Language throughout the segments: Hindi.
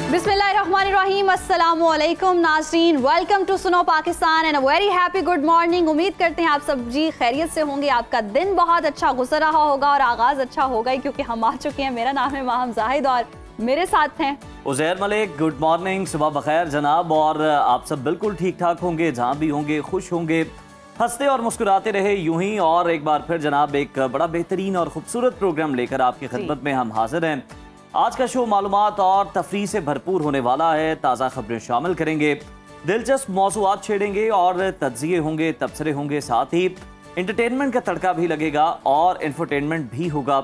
बिस्मिल्लाहिर्रहमानिर्रहीम, अस्सलामुअलैकुम नाज़रीन, welcome to Suno Pakistan and a very happy good morning. उम्मीद करते हैं आप सब जी खैरियत से होंगे, आपका दिन बहुत अच्छा गुजर रहा होगा और आगाज़ अच्छा होगा ही, क्योंकि हम आ चुके हैं। मेरा नाम है माहम जाहिद और मेरे साथ हैं उज़ैर मलिक। गुड मॉर्निंग, सुबह बखैर जनाब। और आप सब बिल्कुल ठीक ठाक होंगे, जहाँ भी होंगे खुश होंगे, हंसते और मुस्कुराते रहे यूं ही। और एक बार फिर जनाब एक बड़ा बेहतरीन और खूबसूरत प्रोग्राम लेकर आपकी खिदमत में हम हाजिर हैं। आज का शो मालूमात और तफरीह से भरपूर होने वाला है। ताज़ा खबरें शामिल करेंगे, दिलचस्प मौज़ूआत छेड़ेंगे और तज्ज़िये होंगे, तबसरे होंगे, साथ ही इंटरटेनमेंट का तड़का भी लगेगा और इंफरटेनमेंट भी होगा।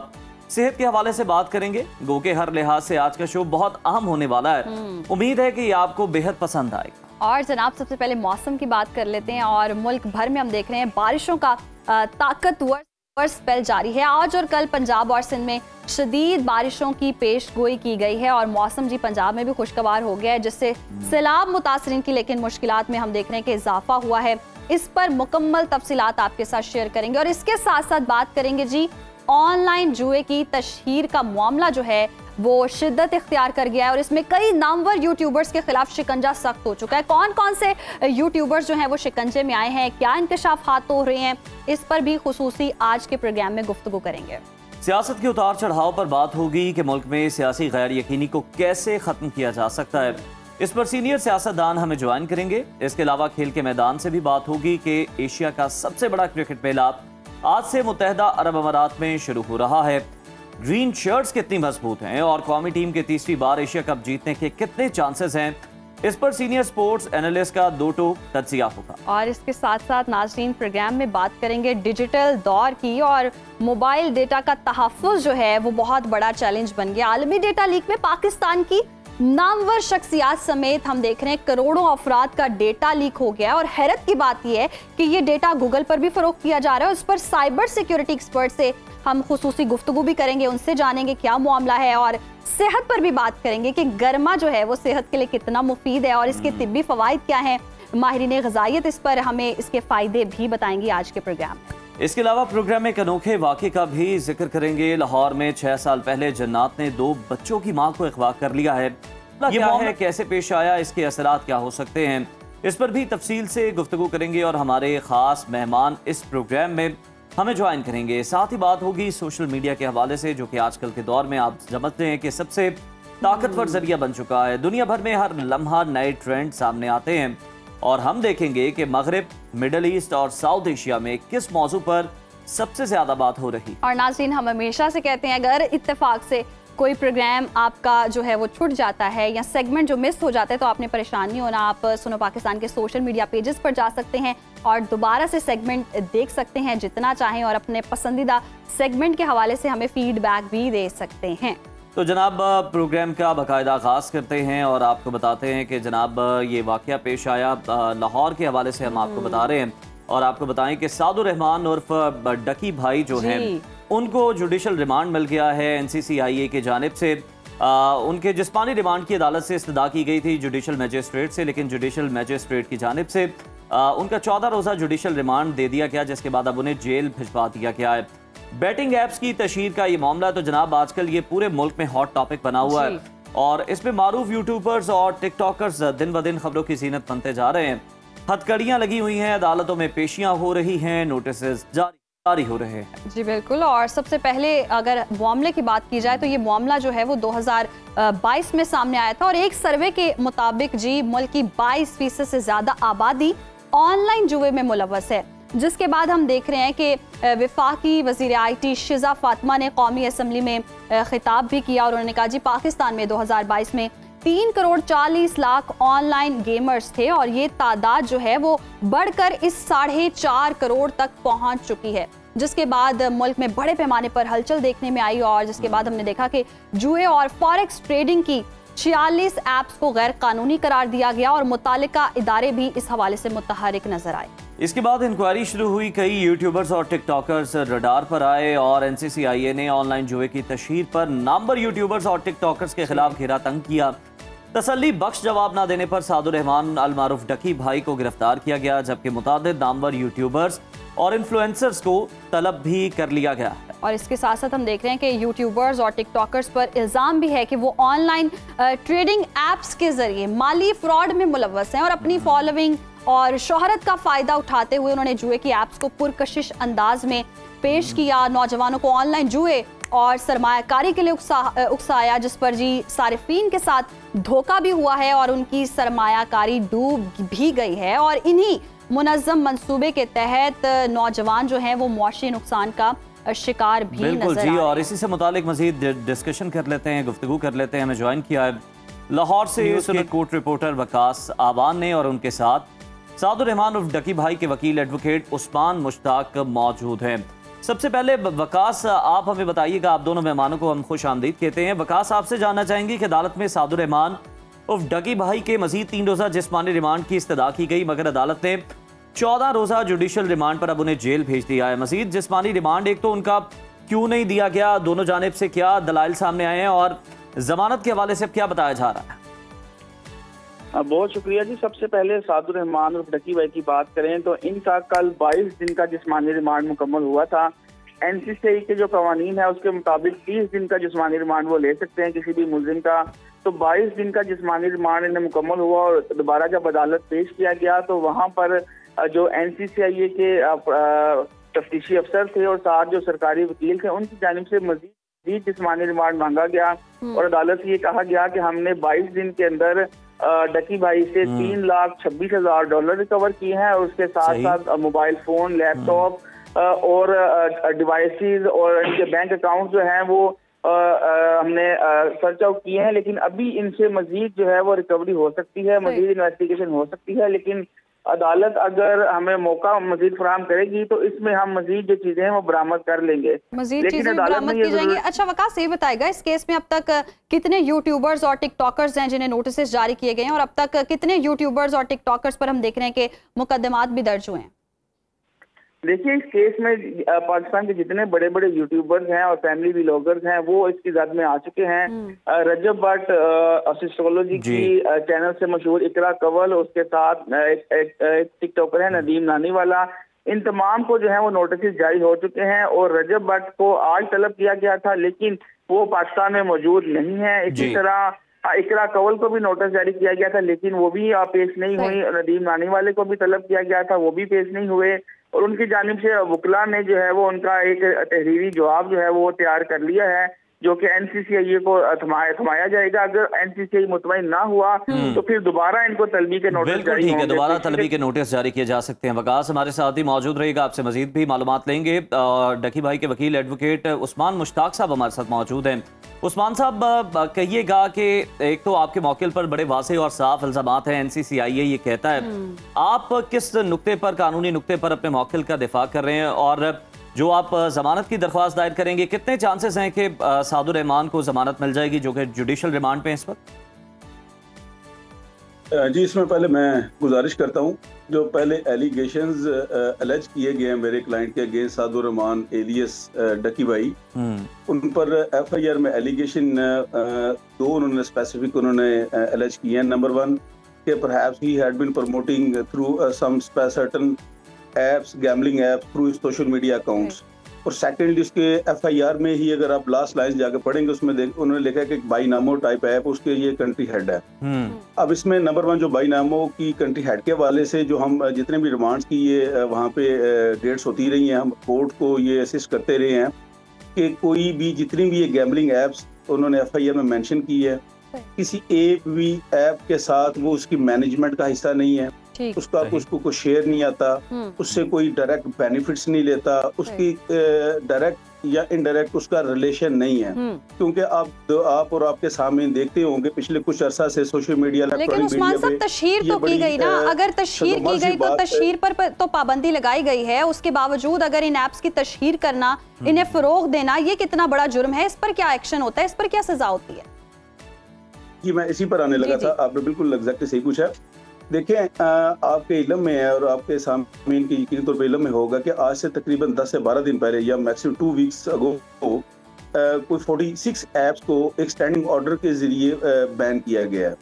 सेहत के हवाले से बात करेंगे, गो के हर लिहाज से आज का शो बहुत अहम होने वाला है। उम्मीद है कि ये आपको बेहद पसंद आएगा। और जनाब सबसे पहले मौसम की बात कर लेते हैं। और मुल्क भर में हम देख रहे हैं बारिशों का ताकतवर स्पेल जारी है। आज और कल पंजाब और सिंध में शदीद बारिशों की पेश गोई की गई है और मौसम जी पंजाब में भी खुशगवार हो गया है, जिससे सैलाब मुतासरीन की लेकिन मुश्किलात में हम देख रहे हैं कि इजाफा हुआ है। इस पर मुकम्मल तफसीलात आपके साथ शेयर करेंगे और इसके साथ साथ बात करेंगे जी ऑनलाइन जुए की तशहीर का मामला जो है वो शिद्दत इख्तियार कर गया है और इसमें कई नामवर यूट्यूबर्स के खिलाफ शिकंजा सख्त हो चुका है। कौन कौन से यूट्यूबर्स जो हैं वो शिकंजे में आए हैं, क्या इंकशाफात हो रहे हैं, इस पर भी खुसूसी आज के प्रोग्राम में गुफ्तगू करेंगे। सियासत के उतार चढ़ाव पर बात होगी कि मुल्क में सियासी गैर यकीनी को कैसे खत्म किया जा सकता है। इस पर सीनियर सियासतदान हमें ज्वाइन करेंगे। इसके अलावा खेल के मैदान से भी बात होगी कि एशिया का सबसे बड़ा क्रिकेट मेला आज से मुत्तहदा अरब अमारात में शुरू हो रहा है। ग्रीन शर्ट्स कितनी मजबूत हैं और कौमी टीम के तीसरी बार एशिया कप जीतने के कितने चांसेस हैं, इस पर सीनियर स्पोर्ट्स एनालिस्ट का दो टोक तज्जिया होगा। और इसके साथ साथ नाज़रीन प्रोग्राम में बात करेंगे डिजिटल दौर की। और मोबाइल डेटा का तहफ़्फ़ुज़ जो है वो बहुत बड़ा चैलेंज बन गया। आलमी डेटा लीक में पाकिस्तान की नामवर शख्सियात समेत हम देख रहे हैं करोड़ों अफराद का डेटा लीक हो गया। और हैरत की बात यह है कि ये डेटा गूगल पर भी फरोख्त किया जा रहा है। उस पर साइबर सिक्योरिटी एक्सपर्ट से हम खुसूसी गुफ्तगू भी करेंगे, उनसे जानेंगे क्या मामला है। और सेहत पर भी बात करेंगे कि गरमा जो है वो सेहत के लिए कितना मुफीद है और इसके तिब्बी फवाइद क्या हैं। माहिरीन ग़िज़ाइयत इस पर हमें इसके फ़ायदे भी बताएंगे आज के प्रोग्राम में। इसके अलावा प्रोग्राम में एक अनोखे वाक़े का भी जिक्र करेंगे। लाहौर में 6 साल पहले जन्नात ने 2 बच्चों की मां को अगवा कर लिया है। ये क्या है, कैसे पेश आया, इसके असरात क्या हो सकते हैं, इस पर भी तफसील से गुफ्तगू करेंगे और हमारे खास मेहमान इस प्रोग्राम में हमें ज्वाइन करेंगे। साथ ही बात होगी सोशल मीडिया के हवाले से, जो कि आजकल के दौर में आप समझते हैं कि सबसे ताकतवर जरिया बन चुका है। दुनिया भर में हर लम्हा नए ट्रेंड सामने आते हैं और हम देखेंगे कि मगरिब, मिडल ईस्ट और साउथ एशिया में किस मौजू पर सबसे ज्यादा बात हो रही। और नाज़रीन हम हमेशा से कहते हैं अगर इत्तेफाक से कोई प्रोग्राम आपका जो है वो छूट जाता है या सेगमेंट जो मिस हो जाता है तो आपने परेशान नहीं होना। आप सुनो पाकिस्तान के सोशल मीडिया पेजेस पर जा सकते हैं और दोबारा से सेगमेंट देख सकते हैं जितना चाहें और अपने पसंदीदा सेगमेंट के हवाले से हमें फीडबैक भी दे सकते हैं। तो जनाब प्रोग्राम का बाकायदा आगाज़ करते हैं और आपको बताते हैं कि जनाब ये वाक़या पेश आया लाहौर के हवाले से हम आपको बता रहे हैं। और आपको बताएं कि सादुर रहमान उर्फ डकी भाई जो हैं उनको जुडिशल रिमांड मिल गया है NCCIA की जानिब से। उनके जिस्मानी रिमांड की अदालत से इस्तदा की गई थी जुडिशल मजिस्ट्रेट से, लेकिन जुडिशल मजिस्ट्रेट की जानिब से उनका 14 रोज़ा जुडिशल रिमांड दे दिया गया, जिसके बाद अब उन्हें जेल भिजवा दिया गया है। बैटिंग ऐप्स की तशहीर का ये मामला तो जनाब आजकल ये पूरे मुल्क में हॉट टॉपिक बना हुआ है और इसमें मारूफ यूट्यूबर्स और टिकटॉकर्स दिन ब दिन खबरों की जीनत बनते जा रहे हैं। हथकड़ियाँ लगी हुई हैं, अदालतों में पेशियाँ हो रही हैं, नोटिस जारी हो रहे हैं। जी बिल्कुल। और सबसे पहले अगर मामले की बात की जाए तो ये मामला जो है वो 2022 में सामने आया था और एक सर्वे के मुताबिक जी मुल्क की 22% से ज़्यादा आबादी ऑनलाइन जुए में मुलव्वस है, जिसके बाद हम देख रहे हैं कि वफाकी वज़ीर IT शिज़ा फातिमा ने कौमी असम्बली में खिताब भी किया और उन्होंने कहा जी पाकिस्तान में 2022 में 3 करोड़ 40 लाख ऑनलाइन गेमर्स थे और ये तादाद जो है वो बढ़कर इस 4.5 करोड़ तक पहुंच चुकी है, जिसके बाद मुल्क में बड़े पैमाने पर हलचल देखने में आई। और जिसके बाद हमने देखा कि जुए और फॉरेक्स ट्रेडिंग की 46 ऐप्स को गैर कानूनी करार दिया गया और मुतालिका इदारे भी इस हवाले से मुतहरिक नजर आए। इसके बाद इंक्वायरी शुरू हुई, कई यूट्यूबर्स और टिकटॉकर्स रडार पर आए और NCCIA ने ऑनलाइन जुए की तशहीर पर नामवर यूट्यूबर्स और टिकटॉकर्स के खिलाफ घेरा तंग किया। तसल्ली बख्श जवाब ना देने पर सादुर रहमान अल मारूफ डकी भाई को गिरफ्तार किया गया, जबकि मुतादिद नामवर यूट्यूबर्स और इन्फ्लुएंसर्स को तलब भी कर लिया गया। और इसके साथ साथ हम देख रहे हैं कि यूट्यूबर्स और टिकटॉकर्स पर इल्ज़ाम भी है कि वो ऑनलाइन ट्रेडिंग एप्स के जरिए माली फ्रॉड में मुलव्वस हैं और अपनी फॉलोइंग और शोहरत का फ़ायदा उठाते हुए उन्होंने जुए की ऐप्स को पुरकशिश अंदाज में पेश किया, नौजवानों को ऑनलाइन जुए और सरमायाकारी के लिए उकसाया, जिस पर जी सारिफीन के साथ धोखा भी हुआ है और उनकी सरमायाकारी डूब भी गई है। और इन्हीं मुनज़्ज़म मंसूबे के तहत नौजवान जो हैं वो मुआशी नुकसान का शिकार भी बिल्कुल नजर जी। और इसी से मुतालिक मजीद डिस्कशन कर लेते हैं, गुफ्तगू कर लेते हैं। हमें ज्वाइन किया है लाहौर से कोर्ट रिपोर्टर वकास आवान ने और उनके साथ सादुर रहमान उर्फ डकी भाई के वकील एडवोकेट उस्मान मुश्ताक मौजूद हैं। सबसे पहले वकास, आप हमें बताइएगा, आप दोनों मेहमानों को हम खुश आमदीद कहते हैं। वकास, आपसे जानना चाहेंगे कि अदालत में सादुर रहमान उर्फ डकी भाई के मजीद 3 रोज़ा जिस्मानी रिमांड की इस्तदा की गई, मगर अदालत ने 14 रोज़ा जुडिशल रिमांड पर अब उन्हें जेल भेज दिया है। मजीद जिस्मानी रिमांड एक तो उनका क्यों नहीं दिया गया, दोनों जानिब से क्या दलाइल सामने आए हैं और जमानत के हवाले से क्या बताया जा रहा है? बहुत शुक्रिया जी। सबसे पहले सादुर रहमान और डकी भाई की बात करें तो इनका कल 22 दिन का जिस्मानी रिमांड मुकम्मल हुआ था। NCCI के जो कवानीन है उसके मुताबिक 30 दिन का जिस्मानी रिमांड वो ले सकते हैं किसी भी मुलजिम का। तो 22 दिन का जिस्मानी रिमांड इन्हें मुकम्मल हुआ और दोबारा जब अदालत पेश किया गया तो वहाँ पर जो NCCI के तफ्तीशी अफसर थे और साथ जो सरकारी वकील थे उनकी जानिब से मजीद जिस्मानी रिमांड मांगा गया और अदालत से ये कहा गया कि हमने 22 दिन के अंदर डकी भाई से $3,26,000 रिकवर किए हैं और उसके साथ साथ मोबाइल फोन, लैपटॉप और डिवाइसेस और इनके बैंक अकाउंट जो हैं वो हमने सर्च आउट किए हैं। लेकिन अभी इनसे मजीद जो है वो रिकवरी हो सकती है, मजीद इन्वेस्टिगेशन हो सकती है। लेकिन अदालत अगर हमें मौका मजीद फराहम करेगी तो इसमें हम मजीद जो चीजें हैं वो बरामद कर लेंगे, मजीद चीजें बरामद की जाएंगी। अच्छा वकास, ये बताएगा इस केस में अब तक कितने यूट्यूबर्स और टिकटॉकर्स हैं जिन्हें नोटिस जारी किए गए हैं और अब तक कितने यूट्यूबर्स और टिकटॉकर्स पर हम देख रहे हैं कि मुकदमात भी दर्ज हुए हैं? देखिए, इस केस में पाकिस्तान के जितने बड़े बड़े यूट्यूबर्स हैं और फैमिली व्लॉगर्स हैं वो इसकी जद में आ चुके हैं। रजब भट्ट एस्ट्रोलॉजी की चैनल से मशहूर इकरा कंवल, उसके साथ एक टिकटॉकर है नदीम नानी वाला, इन तमाम को जो है वो नोटिस जारी हो चुके हैं। और रजब भट्ट को आज तलब किया गया था लेकिन वो पाकिस्तान में मौजूद नहीं है। इसी तरह इकरा कंवल को भी नोटिस जारी किया गया था लेकिन वो भी पेश नहीं हुई। नदीम नानी वाले को भी तलब किया गया था, वो भी पेश नहीं हुए। और उनकी जानिब से वकला ने जो है वो उनका एक तहरीरी जवाब जो है वो तैयार कर लिया है जो कि NCCI को थमाया जाएगा। अगर NCCI मुतमईन ना हुआ तो फिर दोबारा इनको तलबी के नोटिस जारी ठीक है, दोबारा तलबी के नोटिस जारी किए जा सकते हैं। वकास हमारे साथ ही मौजूद रहेगा, आपसे मजीद भी मालूमात लेंगे। डकी भाई के वकील एडवोकेट उस्मान मुश्ताक साहब हमारे साथ मौजूद हैं। उस्मान साहब, कहिएगा कि एक तो आपके मौक़िल पर बड़े वाज़ेह और साफ इल्ज़ामात हैं, NCCI ये कहता है, आप किस नुक्ते पर, कानूनी नुक्ते पर अपने मौक़िल का दिफा कर रहे हैं और जो आप जमानत की दरख्वास्त दायर करेंगे कितने चांसेस हैं कि सादुर रहमान को जमानत मिल जाएगी जो कि जुडिशल रिमांड पे इस वक्त? जी, इसमें पहले मैं गुजारिश करता हूँ, जो पहले एलिगेशंस अलेज किए गए हैं मेरे क्लाइंट के अगेंस्ट सादुर रहमान एलियस डकी भाई, उन पर FIR में एलिगेशन दो उन्होंने स्पेसिफिक अलेज किए हैं। नंबर 1 कि perhaps he had been promoting through some certain apps, gambling apps through social media accounts. और सेकंडली उसके FIR में ही अगर आप लास्ट लाइन जाकर पढ़ेंगे उसमें उन्होंने लिखा है कि बाइनामो टाइप ऐप उसके ये कंट्री हेड है। अब इसमें नंबर 1 जो बाइनामो की कंट्री हेड के हवाले से जो हम जितने भी रिमांड्स की ये वहाँ पे डेट्स होती रही हैं, हम कोर्ट को ये असिस्ट करते रहे हैं कि कोई भी जितनी भी ये गैम्बलिंग एप्स उन्होंने FIR में मेंशन की है, किसी एक भी ऐप के साथ वो उसकी मैनेजमेंट का हिस्सा नहीं है, उसका उसको कोई शेयर नहीं आता, उससे कोई डायरेक्ट बेनिफिट्स नहीं लेता, उसकी डायरेक्ट या इनडायरेक्ट उसका रिलेशन नहीं है। क्योंकि आप और आपके सामने देखते होंगे पिछले कुछ अरसा से सोशल मीडिया, लेकिन उस्मान साहब तशहीर तो की गई ना, अगर तशहीर की गई तो तशहीर पर तो पाबंदी लगाई गई है, उसके बावजूद अगर इन ऐप्स की तशहीर करना, इन्हें फरोग देना, ये कितना बड़ा जुर्म है? इस पर क्या एक्शन होता है, इस पर क्या सजा होती है? जी, मैं इसी पर आने लगा था, आपने बिल्कुल एग्जैक्टली सही पूछा। देखें, आपके इल्म में है और आपके सामने की यकीनी तौर पर इल्म में होगा कि आज से तकरीबन 10 से 12 दिन पहले या मैक्सिमम 2 वीक्स अगो कोई 46 ऐप्स को एक स्टैंडिंग ऑर्डर के जरिए बैन किया गया है।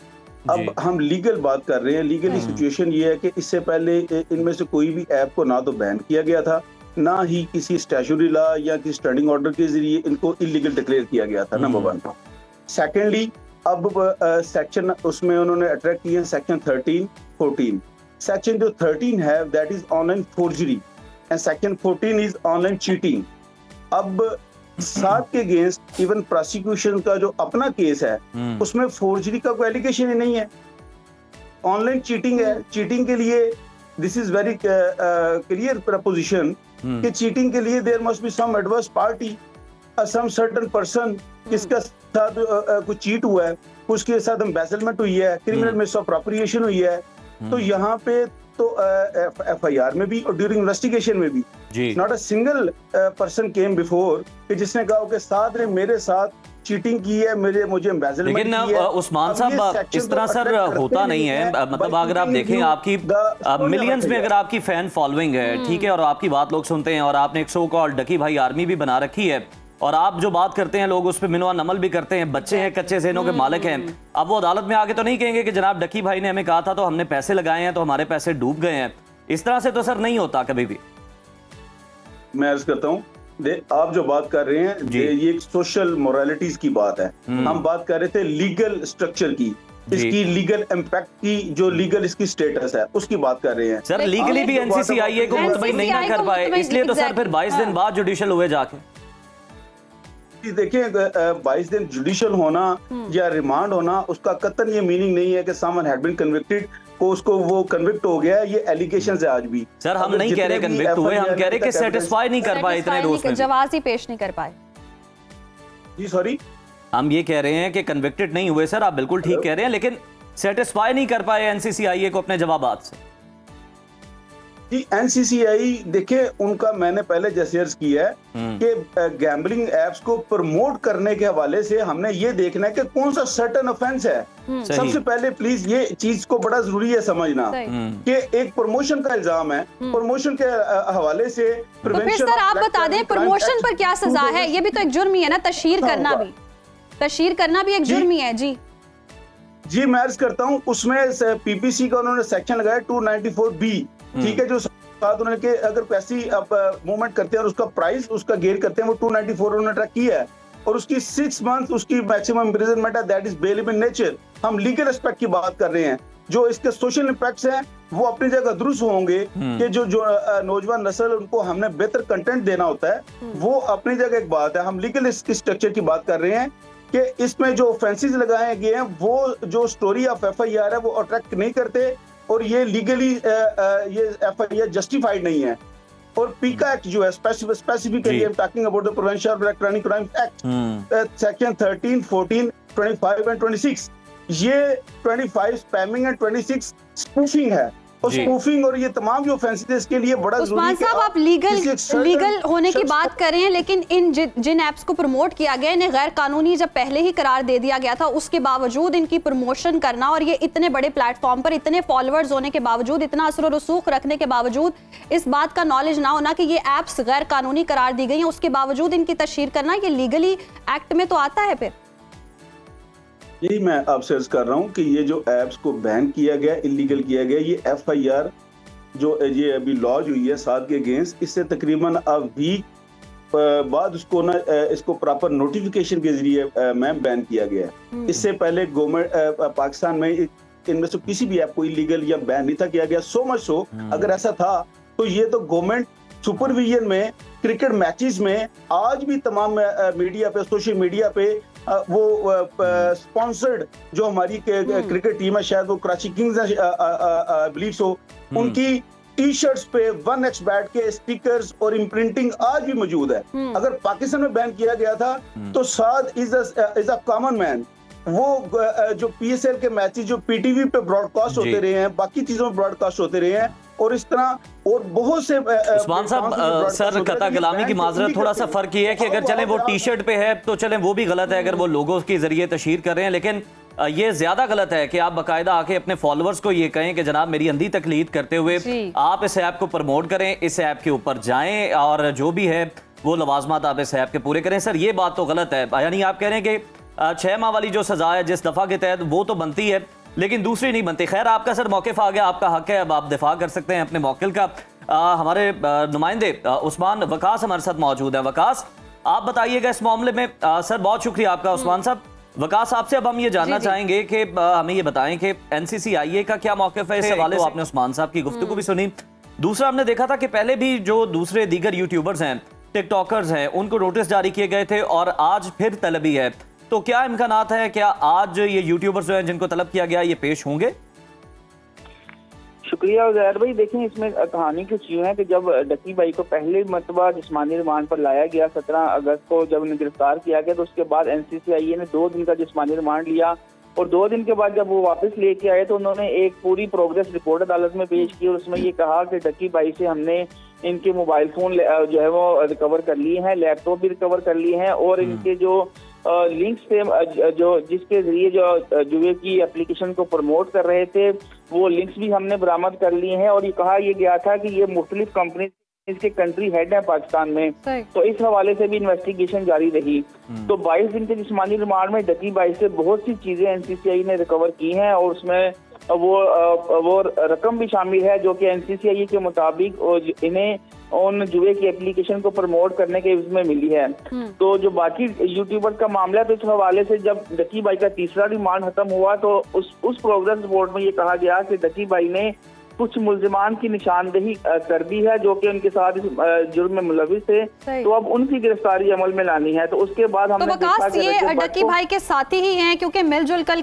अब हम लीगल बात कर रहे हैं। लीगली सिचुएशन ये है कि इससे पहले इनमें से कोई भी ऐप को ना तो बैन किया गया था ना ही किसी स्टैट्यूटरी लॉ या किसी स्टैंडिंग ऑर्डर के जरिए इनको इलीगल डिक्लेयर किया गया था, नंबर 1। सेकेंडली, अब सेक्शन उसमें उन्होंने अट्रैक्ट किए सेक्शन 13, 14। सेक्शन जो 13 है that is online forgery and section 14 is online cheating. अब साथ के अगेंस्ट इवन प्रोसिक्यूशन का जो अपना केस है उसमें फोर्जरी का कोई एलिगेशन ही नहीं है, ऑनलाइन चीटिंग है। चीटिंग के लिए this is very clear proposition कि चीटिंग के लिए there must be some adverse party, some certain person किसका साथ कुछ चीट हुआ है, उसके साथ एम्बेसलमेंट हुई है, क्रिमिनल मिसअप्रोप्रिएशन हुई है। तो यहाँ पे तो FIR में भी और ड्यूरिंग इन्वेस्टिगेशन में भी not a single person came before कि जिसने कहा कि साथ ने मेरे साथ चीटिंग की है, मुझे एम्बेसलमेंट की है। लेकिन उस्मान साहब इस तरह सर होता नहीं है। मतलब अगर आप देखें आपकी मिलियंस में अगर आपकी फैन फॉलोइंग है, ठीक है, और आपकी बात लोग सुनते हैं और आपने एक सो कॉल्ड डकी भाई आर्मी भी बना रखी है और आप जो बात करते हैं लोग उस पर मिनवा नमल भी करते हैं, बच्चे हैं, कच्चे ज़हनों के मालिक हैं। अब वो अदालत में आके तो नहीं कहेंगे कि जनाब डकी भाई ने हमें कहा था तो हमने पैसे लगाए हैं तो हमारे पैसे डूब गए हैं। इस तरह से तो सर नहीं होता कभी भी। मैं अर्ज करता हूँ, आप जो बात कर रहे हैं ये एक सोशल मोरालिटीज की बात है। हम बात कर रहे थे लीगल स्ट्रक्चर की, इसकी लीगल इम्पैक्ट की, जो लीगल इसकी स्टेटस है उसकी बात कर रहे हैं। सर लीगली भी NCCIA को मुतमईन नहीं ना कर पाए, इसलिए तो सर फिर 22 दिन बाद जुडिशल हुए जाके। देखिए 22 दिन जुडिशियल होना या रिमांड होना उसका कतन ये मीनिंग नहीं है कि समवन हैड बीन कन्विक्टेड को उसको वो कन्विक्ट हो गया। ये एलिगेशंस है आज भी। सर हम नहीं कह रहे कन्विक्ट हुए, हम कह रहे कि सेटिस्फाई नहीं कर पाए इतने रोज में, जवाब ही पेश नहीं कर पाए। जी सॉरी, हम ये कह रहे हैं कि कन्विक्टेड नहीं हुए सर, आप बिल्कुल ठीक कह रहे हैं, लेकिन सेटिस्फाई नहीं कर पाए NCCIA को अपने जवाबात से। जी NCCI देखिए उनका मैंने पहले जैसे अर्ज किया है कि गैम्बलिंग एप्स को प्रमोट करने के हवाले से हमने ये देखना है कि कौन सा सर्टेन ऑफेंस है। सबसे पहले प्लीज ये चीज को बड़ा जरूरी है समझना कि एक प्रमोशन का इल्जाम है, प्रमोशन के हवाले से तो फिर सर आप बता दें प्रमोशन पर क्या सजा है? ये भी तो एक जुर्म ही है ना, तशहीर करना भी, तशहीर करना भी एक जुर्म ही है। जी मैं अर्ज करता हूँ, उसमें PPC का उन्होंने सेक्शन लगाया 294B, ठीक है, जो साथ उन्होंने के अगर पैसी आप मूवमेंट करते हैं और उसका प्राइस उसका गेयर करते हैं वो 294 उन्होंने ट्रैक किया है और उसकी 6 मंथ उसकी मैक्सिमम इम्प्रिजनमेंट है, that is bailable in nature. हम लीगल एस्पेक्ट की बात कर रहे हैं, जो इसके सोशल इंपैक्ट्स हैं वो अपनी जगह दुरुस्त होंगे कि जो नौजवान नस्ल उनको हमने बेहतर कंटेंट देना होता है, वो अपनी जगह एक बात है। हम लीगल स्ट्रक्चर की बात कर रहे हैं कि इसमें जो ऑफेंसेस लगाए गए हैं वो जो स्टोरी ऑफ FIR है वो अट्रैक्ट नहीं करते और ये लीगली ये FIR जस्टिफाइड नहीं है। और पीका एक्ट जो है specifically I am talking about the prevention of electronic crime act section 13, 14, 25 and 26, ये 25 स्पैमिंग एंड 26 स्पूफिंग है। और स्पूफिंग और ये तमाम जो ऑफेंसेस के लिए बड़ा जरूरी है। साहब आप लीगल होने की बात कर रहे हैं, लेकिन इन जिन एप्स को प्रमोट किया गया इन्हें गैर कानूनी जब पहले ही करार दे दिया गया था, उसके बावजूद इनकी प्रमोशन करना और ये इतने बड़े प्लेटफॉर्म पर इतने फॉलोअर्स होने के बावजूद, इतना असर और रसूख रखने के बावजूद, इस बात का नॉलेज ना होना कि ये एप्स गैर कानूनी करार दी गई हैं, उसके बावजूद इनकी तशहीर करना, ये लीगली एक्ट में तो आता है। फिर यही मैं आपसे अर्ज कर रहा हूँ कि ये जो एप्स को बैन किया गया, इलीगल किया गया, ये FIR जो ये अभी लॉन्च हुई है 7 के अगेंस्ट, इससे तकरीबन अब वीक बाद उसको ना इसको प्रॉपर नोटिफिकेशन के जरिए मैम बैन किया गया है। इससे पहले गवर्नमेंट पाकिस्तान में इनमें से किसी भी ऐप को इलीगल या बैन नहीं था किया गया। सो मच सो अगर ऐसा था तो ये तो गवर्नमेंट सुपरविजन में क्रिकेट मैचेस में आज भी तमाम मीडिया पे, सोशल मीडिया पे वो स्पॉन्सर्ड जो हमारी क्रिकेट टीम है, शायद वो कराची किंग्स बिलीव सो, उनकी टी-शर्ट्स पे 1xBet के स्टिकर्स और इम्प्रिंटिंग आज भी मौजूद है। अगर पाकिस्तान में बैन किया गया था तो साद इज अ कॉमन मैन, वो जो PSL के मैचेस जो PTV पे ब्रॉडकास्ट होते रहे हैं, बाकी चीजों में ब्रॉडकास्ट होते रहे हैं, और इस तरह और बहुत से उस्मान साहब सर कता कलामी की माजरत, थोड़ा सा फर्क ये है कि अगर चले वो टी-शर्ट पे है तो चले वो भी गलत है अगर वो लोगों के जरिए तशहीर कर रहे हैं, लेकिन ये ज्यादा गलत है कि आप बाकायदा आके अपने फॉलोअर्स को ये कहें कि जनाब मेरी अंधी तकलीद करते हुए आप इस ऐप को प्रमोट करें, इस ऐप के ऊपर जाएं और जो भी है वो लवाजमात आप इस ऐप के पूरे करें। सर ये बात तो गलत है। यानी आप कह रहे हैं कि 6 माह वाली जो सजा है जिस दफा के तहत वो तो बनती है लेकिन दूसरी नहीं बनती। खैर आपका सर मौक़िफ़ आ गया, आपका हक है, अब आप दिफा कर सकते हैं अपने मौक़िल का। हमारे नुमाइंदे उस्मान वकास हमारे साथ मौजूद है। वकास, आप बताइएगा इस मामले में। सर बहुत शुक्रिया आपका उस्मान साहब। वकास, आपसे अब हम ये जानना चाहेंगे कि हमें ये बताएं कि NCCIA का क्या मौक़िफ़ है इस हवाले से। आपने उस्मान साहब की गुफ्तगू भी सुनी। दूसरा, हमने देखा था कि पहले भी जो दूसरे दीगर यूट्यूबर्स हैं, टिकटॉकर्स हैं, उनको नोटिस जारी किए गए थे और आज फिर तलबी है। तो क्या इम्कानात है, क्या आज ये यूट्यूबर्स जो हैं जिनको तलब किया गया ये पेश होंगे? शुक्रिया उजैर भाई। देखें, इसमें कहानी कुछ यूँ है कि जब डकी भाई को पहले मरतबा जिस्मानी रिमांड पर लाया गया 17 अगस्त को, जब उन्हें गिरफ्तार किया गया, तो उसके बाद NCCIA ने 2 दिन का जिस्मानी रिमांड लिया और 2 दिन के बाद जब वो वापस लेके आए तो उन्होंने एक पूरी प्रोग्रेस रिपोर्ट अदालत में पेश की और उसमें ये कहा कि डकी भाई से हमने इनके मोबाइल फोन जो है वो रिकवर कर लिए हैं, लैपटॉप भी रिकवर कर लिए हैं और इनके जो लिंक्स थे जो जिसके जरिए जो जुए की एप्लीकेशन को प्रमोट कर रहे थे, वो लिंक्स भी हमने बरामद कर लिए हैं। और ये कहा यह गया था कि ये मुख्तलिफ कंपनी इसके कंट्री हेड है पाकिस्तान में, तो इस हवाले से भी इन्वेस्टिगेशन जारी रही। तो 22 दिन के जिस्मानी रिमांड में डकी भाई से बहुत सी चीजें NCCIA ने रिकवर की हैं और उसमें वो रकम भी शामिल है जो कि NCCIA के मुताबिक इन्हें उन जुए की एप्लीकेशन को प्रमोट करने के उसमें मिली है। तो जो बाकी यूट्यूबर का मामला है, तो इस हवाले से जब डकी भाई का तीसरा रिमांड खत्म हुआ तो उस प्रोग्रेस रिपोर्ट में ये कहा गया कि डकी भाई ने कुछ मुल्जिमान की निशानदेही कर दी है जो कि उनके साथ इस जुर्म में मुलविस थे, तो अब उनकी गिरफ्तारी अमल में लानी है। तो उसके बाद हमने देखा कि ये डकी भाई के साथी ही हैं क्योंकि मिलजुल कर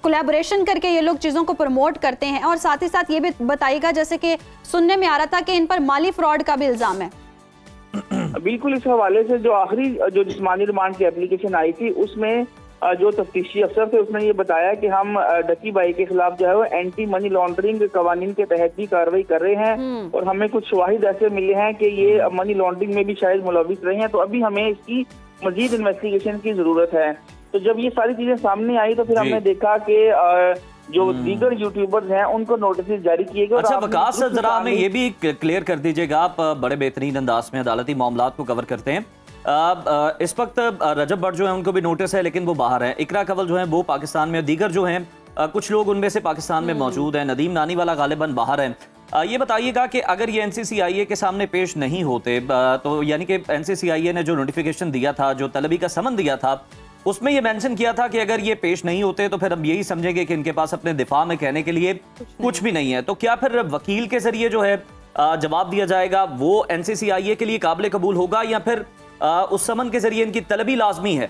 कोलैबोरेशन करके ये लोग चीजों को प्रमोट करते हैं। और साथ ही साथ ये भी बताइएगा, जैसे कि सुनने में आ रहा था कि इन पर माली फ्रॉड का भी इल्जाम है। बिल्कुल, इस हवाले से जो आखिरी जो जिस्मानी रिमांड की एप्लीकेशन आई थी उसमें जो तफ्तीशी अफसर थे उसने ये बताया कि हम डकी भाई के खिलाफ जो है वो एंटी मनी लॉन्ड्रिंग कवानीन के तहत भी कार्रवाई कर रहे हैं और हमें कुछ शवाहिद ऐसे मिले हैं कि ये मनी लॉन्ड्रिंग में भी शायद मुलविस रहे हैं। तो अभी हमें इसकी मजीद इन्वेस्टिगेशन की जरूरत है। तो जब ये सारी चीजें सामने आई तो फिर हमने देखा कि जो दीगर यूट्यूबर्स हैं उनको नोटिस जारी किए गए। अच्छा वकास, जरा हमें ये भी क्लियर कर दीजिएगा, आप बड़े बेहतरीन अंदाज में अदालती मामलात को कवर करते हैं। इस वक्त रजब भट्ट जो है उनको भी नोटिस है लेकिन वो बाहर है, इकरा कंवल जो है वो पाकिस्तान में, दीगर जो हैं कुछ लोग उनमें से पाकिस्तान में मौजूद हैं, नदीम नानीवाला गालिबन बाहर हैं। ये बताइएगा कि अगर ये NCCIA के सामने पेश नहीं होते तो यानी कि NCCIA ने जो नोटिफिकेशन दिया था, जो तलबी का समन दिया था, उसमें ये मेंशन किया था कि अगर ये पेश नहीं होते तो फिर हम यही समझेंगे कि इनके पास अपने दिफा में कहने के लिए कुछ भी नहीं है। तो क्या फिर वकील के जरिए जो है जवाब दिया जाएगा वो NCCIA के लिए काबिल कबूल होगा या फिर उस समन के जरिए इनकी तलबी लाजमी है?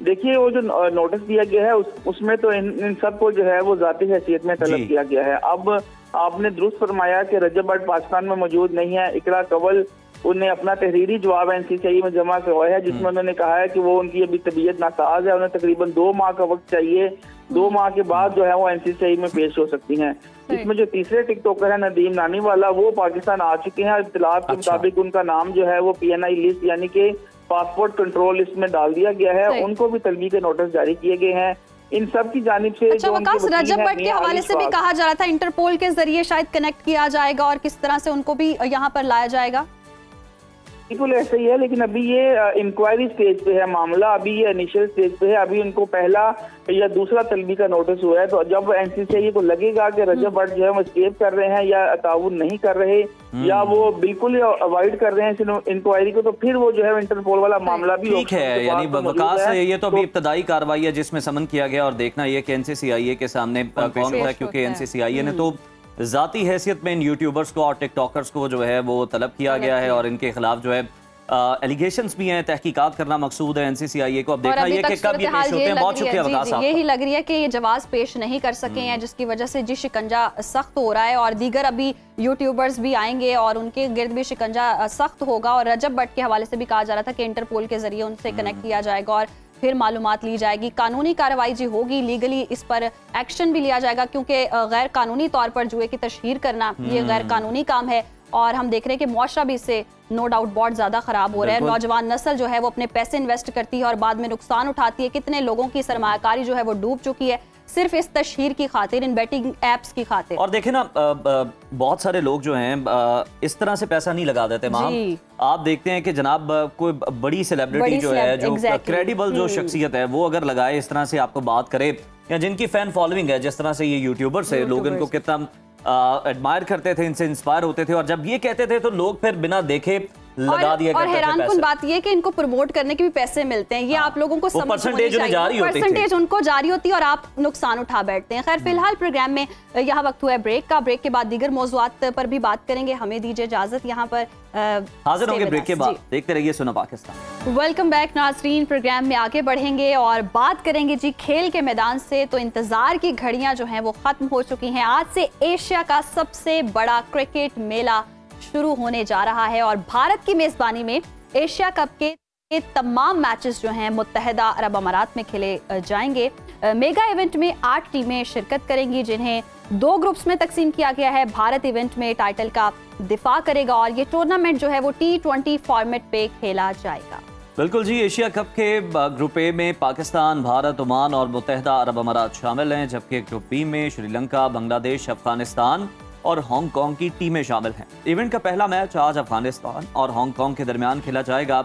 देखिए, वो जो नोटिस दिया गया है उसमें तो इन सबको जो है वो जाती हैसियत में तलब किया गया है। अब आपने दुरुस्त फरमाया कि रजब भट्ट पाकिस्तान में मौजूद नहीं है। इकरा कंवल उन्हें अपना तहरीरी जवाब NCCIA में जमा करवाया है जिसमें उन्होंने कहा है कि वो उनकी अभी तबीयत नासाज है, उन्हें तकरीबन 2 माह का वक्त चाहिए, 2 माह के बाद जो है वो NCCIA में पेश हो सकती हैं। इसमें जो तीसरे टिकटॉकर है नदीम नानीवाला, वो पाकिस्तान आ चुके हैं। इत्तलात के मुताबिक उनका नाम जो है वो PNI लिस्ट यानी कि पासपोर्ट कंट्रोल लिस्ट में डाल दिया गया है। उनको भी तलबी के नोटिस जारी किए गए हैं इन सब की जानिब से। अच्छा वकास, रजब भट्ट के हवाले से भी कहा जा रहा था इंटरपोल के जरिए शायद कनेक्ट किया जाएगा और किस तरह से उनको भी यहाँ पर लाया जाएगा। बिल्कुल ऐसा ही है, लेकिन अभी ये इंक्वायरी स्टेज पे है मामला, अभी ये इनिशियल स्टेज पे है। अभी उनको पहला या दूसरा तलबी का नोटिस हुआ है। तो जब NCCIA को लगेगा कि रजब भट्ट जो है वो एस्केप कर रहे हैं या ताउन नहीं कर रहे या वो बिल्कुल ही अवॉइड कर रहे हैं इंक्वायरी को, तो फिर वो जो है इंटरपोल वाला मामला भी ठीक है। यानी वकास, ये तो अभी इब्तदाई कार्रवाई है जिसमें समन किया गया और देखना ये कि NCCIA के सामने कौन है, क्योंकि NCCIA ने तो ज़ाती हैसियत में इन यूट्यूबर्स को और टिकटॉकर्स को जो है वो तलब किया गया है और इनके खिलाफ जो है एलिगेशंस भी हैं, तहकीकात करना मकसूद है NCCIA को। अब देखना ये कि कब ये पेश होते हैं। बहुत शुक्रिया वकास साहब। यही लग रही है कि ये जवाब पेश नहीं कर सके हैं जिसकी वजह से जी शिकंजा सख्त हो रहा है और दीगर अभी यूट्यूबर्स भी आएंगे और उनके गिर्द भी शिकंजा सख्त होगा। और रजब भट्ट के हवाले से भी कहा जा रहा था कि इंटरपोल के जरिए उनसे कनेक्ट किया जाएगा और फिर मालूमात ली जाएगी, कानूनी कार्रवाई जी होगी, लीगली इस पर एक्शन भी लिया जाएगा क्योंकि गैर कानूनी तौर पर जुए की तशहीर करना ये गैर कानूनी काम है। और हम देख रहे हैं कि मुआशरा भी इससे नो डाउट बहुत ज्यादा खराब हो रहा है। नौजवान नस्ल जो है वो अपने पैसे इन्वेस्ट करती है और बाद में नुकसान उठाती है। कितने लोगों की सरमायाकारी जो है वो डूब चुकी है सिर्फ इस तशहीर की खातिर, इन बेटिंग एप्स की खातिर। और देखें ना, बहुत सारे लोग जो हैं इस तरह से पैसा नहीं लगा देते। मैम आप देखते हैं कि जनाब कोई बड़ी सेलिब्रिटी जो है, जो क्रेडिबल जो शख्सियत है, वो अगर लगाए इस तरह से आपको बात करे या जिनकी फैन फॉलोइंग है, जिस तरह से ये यूट्यूबर्स है, लोग इनको कितना एडमायर करते थे, इनसे इंस्पायर होते थे, और जब ये कहते थे तो लोग फिर बिना देखे लगा दिया करते थे। और हैरानकुन बात ये कि इनको प्रमोट करने के भी पैसे मिलते हैं, ये आप लोगों को समझ होनी चाहिए। परसेंटेज उनको जारी होती है और आप नुकसान उठा बैठते हैं। खैर फिलहाल प्रोग्राम में यहाँ वक्त हुआ है ब्रेक का। ब्रेक के बाद दीगर मौज़ूआत पर भी बात करेंगे। हमें दीजिए इजाजत, यहाँ पर हाजिर होंगे ब्रेक के बाद। देखते रहिए सुना पाकिस्तान। वेलकम बैक नाज़रीन। प्रोग्राम में आगे बढ़ेंगे और बात करेंगे जी खेल के मैदान से। तो इंतजार की घड़ियां जो हैं वो खत्म हो चुकी हैं। आज से एशिया का सबसे बड़ा क्रिकेट मेला शुरू होने जा रहा है और भारत की मेजबानी में एशिया कप के तमाम मैचेस जो हैं मुत्तहदा अरब अमारात में खेले जाएंगे। मेगा इवेंट में 8 टीमें शिरकत करेंगी, जिन्हें 2 ग्रुप्स में तकसीम किया गया है। भारत इवेंट में टाइटल का दिफा करेगा और ये टूर्नामेंट जो है वो T20 फॉर्मेट पे खेला जाएगा। बिल्कुल जी, एशिया कप के ग्रुप ए में पाकिस्तान, भारत, ओमान और मुत्तहदा अरब अमारात शामिल हैं, जबकि ग्रुप बी में श्रीलंका, बांग्लादेश, अफगानिस्तान और हांगकांग की टीमें शामिल हैं। इवेंट का पहला मैच आज अफगानिस्तान और हांगकांग के दरमियान खेला जाएगा।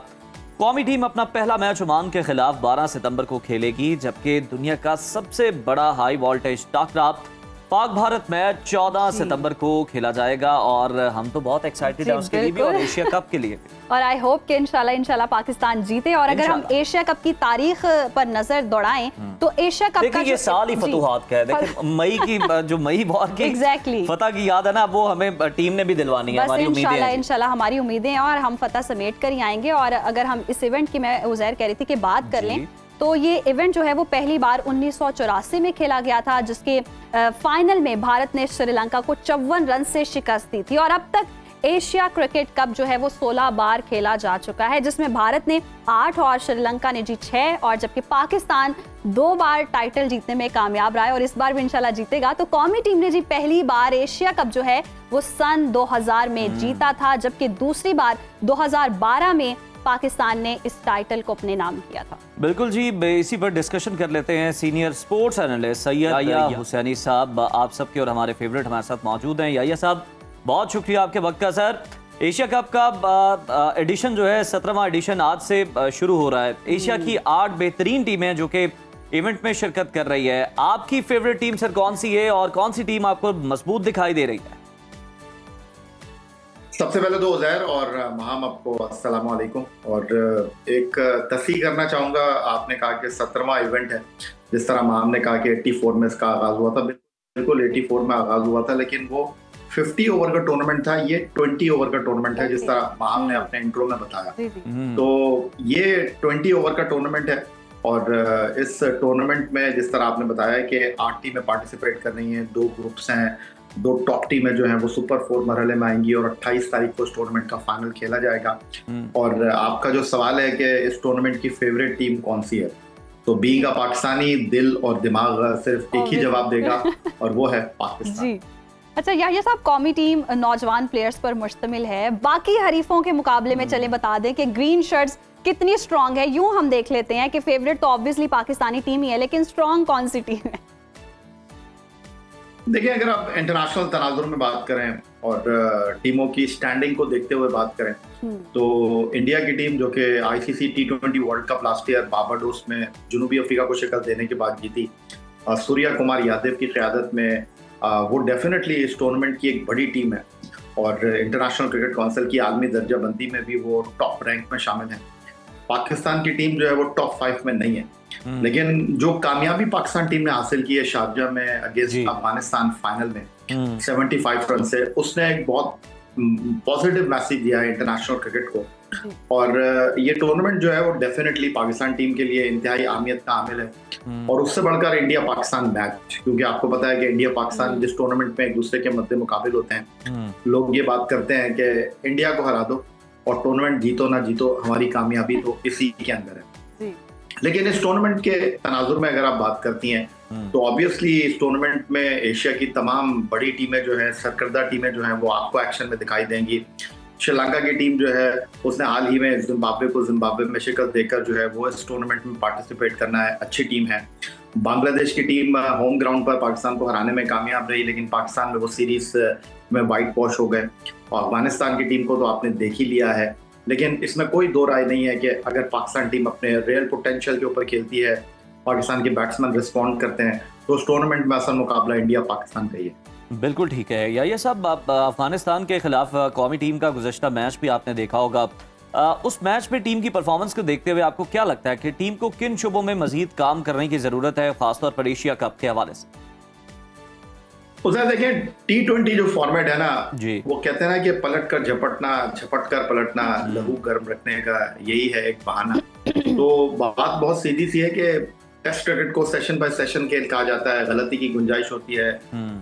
कौमी टीम अपना पहला मैच ओमान के खिलाफ 12 सितंबर को खेलेगी, जबकि दुनिया का सबसे बड़ा high voltage टाकरा Pak Bharat match 14 सितंबर को खेला जाएगा। और हम तो बहुत एक्साइटेड हैं उसके लिए भी और एशिया कप के लिए भी। और आई होप कि इंशाल्लाह पाकिस्तान जीते। और अगर हम एशिया कप की तारीख पर नजर दौड़ाएं तो एशिया कप का ये साल ही फतूहात का है। देखिए मई की जो मई वॉर की फतह की याद है ना, वो हमें टीम ने भी दिलवानी है। हमारी उम्मीदें हैं, इंशाल्लाह हमारी उम्मीदें हैं और हम फतह समेट कर ही आएंगे। और अगर हम इस इवेंट की, मैं उज़ैर कह रही थी कि बात कर लें, तो ये इवेंट जो है वो पहली बार 1984 में खेला गया था, जिसके फाइनल में भारत ने श्रीलंका को 54 रन से शिकस्त दी थी। और अब तक एशिया क्रिकेट कप जो है वो 16 बार खेला जा चुका है, जिसमें भारत ने 8 और श्रीलंका ने जी 6, और जबकि पाकिस्तान 2 बार टाइटल जीतने में कामयाब रहा है और इस बार भी इंशाल्लाह जीतेगा। तो कौमी टीम ने जी पहली बार एशिया कप जो है वो सन 2000 में जीता था, जबकि दूसरी बार 2012 में पाकिस्तान ने इस टाइटल को अपने नाम किया था। बिल्कुल जी, इसी पर डिस्कशन कर लेते हैं। Senior sports analyst Syed Yahya Hussaini साहब आप सबके और हमारे फेवरेट हमारे साथ मौजूद हैं। याह्या साहब, बहुत शुक्रिया आपके वक्त का। सर, एशिया कप का एडिशन जो है 17वां एडिशन आज से शुरू हो रहा है। एशिया की 8 बेहतरीन टीमें जो कि इवेंट में शिरकत कर रही है, आपकी फेवरेट टीम सर कौन सी है और कौन सी टीम आपको मजबूत दिखाई दे रही है? सबसे पहले तो उज़ैर और महाम आपको अस्सलाम वालेकुम। और एक तस्दीक करना चाहूँगा, आपने कहा कि 17वां इवेंट है, जिस तरह महाम ने कहा कि 84 में इसका आगाज़ हुआ था। बिल्कुल 84 में आगाज़ हुआ था, लेकिन वो 50 ओवर का टूर्नामेंट था, ये 20 ओवर का टूर्नामेंट है, जिस तरह महाम ने अपने इंट्रो में बताया। तो ये 20 ओवर का टूर्नामेंट है और इस टूर्नामेंट में जिस तरह आपने बताया कि 8 टीमें पार्टिसिपेट कर रही हैं, 2 ग्रुप्स हैं, 2 टॉप टीमें जो हैं वो सुपर 4 मरहले में आएंगी और 28 तारीख को इस टूर्नामेंट का फाइनल खेला जाएगा। और आपका जो सवाल है कि इस टूर्नामेंट की फेवरेट टीम कौन सी है, तो बीइंग अ पाकिस्तानी दिल और दिमाग सिर्फ एक ही जवाब देगा और वो है पाकिस्तान। अच्छा याह्या साहब, कौमी टीम नौजवान प्लेयर्स पर मुश्तमिल है। बाकी हरीफों के मुकाबले में चले बता दें कि ग्रीन शर्ट्स कितनी स्ट्रांग है। यूं हम देख लेते हैं कि फेवरेट तो ऑब्वियसली पाकिस्तानी टीम ही है, लेकिन स्ट्रांग कौन सी टीम है? देखिए, अगर आप इंटरनेशनल तनाजुर में बात करें और टीमों की स्टैंडिंग को देखते हुए बात करें, तो इंडिया की टीम जो कि ICC T20 world cup last year Barbados में जनूबी अफ्रीका को शिकस्त देने के बाद जीती, सूर्या कुमार यादव की क़यादत में वो डेफिनेटली इस टूर्नामेंट की एक बड़ी टीम है और इंटरनेशनल क्रिकेट काउंसिल की आलमी दर्जा बंदी में भी वो टॉप रैंक में शामिल है। पाकिस्तान की टीम जो है वो टॉप 5 में नहीं है, लेकिन जो कामयाबी पाकिस्तान टीम ने हासिल की है शारजा में अगेंस्ट अफगानिस्तान फाइनल में 75 रन से, उसने एक बहुत पॉजिटिव मैसेज दिया है इंटरनेशनल क्रिकेट को। और ये टूर्नामेंट जो है वो डेफिनेटली पाकिस्तान टीम के लिए इंतहाई अहमियत का हामिल है और उससे बढ़कर इंडिया पाकिस्तान मैच, क्योंकि आपको पता है कि इंडिया पाकिस्तान जिस टूर्नामेंट में एक दूसरे के मद्दे मुकाबिल होते हैं, लोग ये बात करते हैं कि इंडिया को हरा दो और टूर्नामेंट जीतो ना जीतो, हमारी कामयाबी तो इसी के अंदर है। लेकिन इस टूर्नामेंट के तनाजुर में अगर आप बात करती हैं तो ऑब्वियसली इस टूर्नामेंट में एशिया की तमाम बड़ी टीमें जो है, सरकर्दा टीमें जो हैं, वो आपको एक्शन में दिखाई देंगी। श्रीलंका की टीम जो है उसने हाल ही में जिम्बाब्वे में शिकस्त देकर जो है वो इस टूर्नामेंट में पार्टिसिपेट करना है, अच्छी टीम है। बांग्लादेश की टीम होम ग्राउंड पर पाकिस्तान को हराने में कामयाब रही, लेकिन पाकिस्तान में वो सीरीज में वाइट वॉश हो गए। और अफगानिस्तान की टीम को तो आपने देख ही लिया है, लेकिन इसमें कोई दो राय नहीं है कि अगर पाकिस्तान टीम अपने रियल पोटेंशियल के ऊपर खेलती है, पाकिस्तान के बैट्समैन रिस्पॉन्ड करते हैं, तो उस टूर्नामेंट में असल मुकाबला इंडिया पाकिस्तान का ही है। बिल्कुल ठीक है। या ये सब अफगानिस्तान के खिलाफ कौमी टीम का गुज़श्ता मैच भी आपने देखा होगा। उस मैच में टीम की परफॉर्मेंस को देखते हुए आपको क्या लगता है कि टीम को किन शुबों में मजीद काम करने की जरूरत है, खासतौर पर एशिया कप के हवाले से? उसे देखें, T20 जो फॉर्मेट है ना जी, वो कहते हैं ना कि पलट कर झपटना, झपट कर पलटना, लहू गर्म रखने का यही है एक बहाना। तो बात बहुत सीधी सी है कि टेस्ट क्रिकेट को सेशन बाय सेशन खेल कहा जाता है, गलती की गुंजाइश होती है।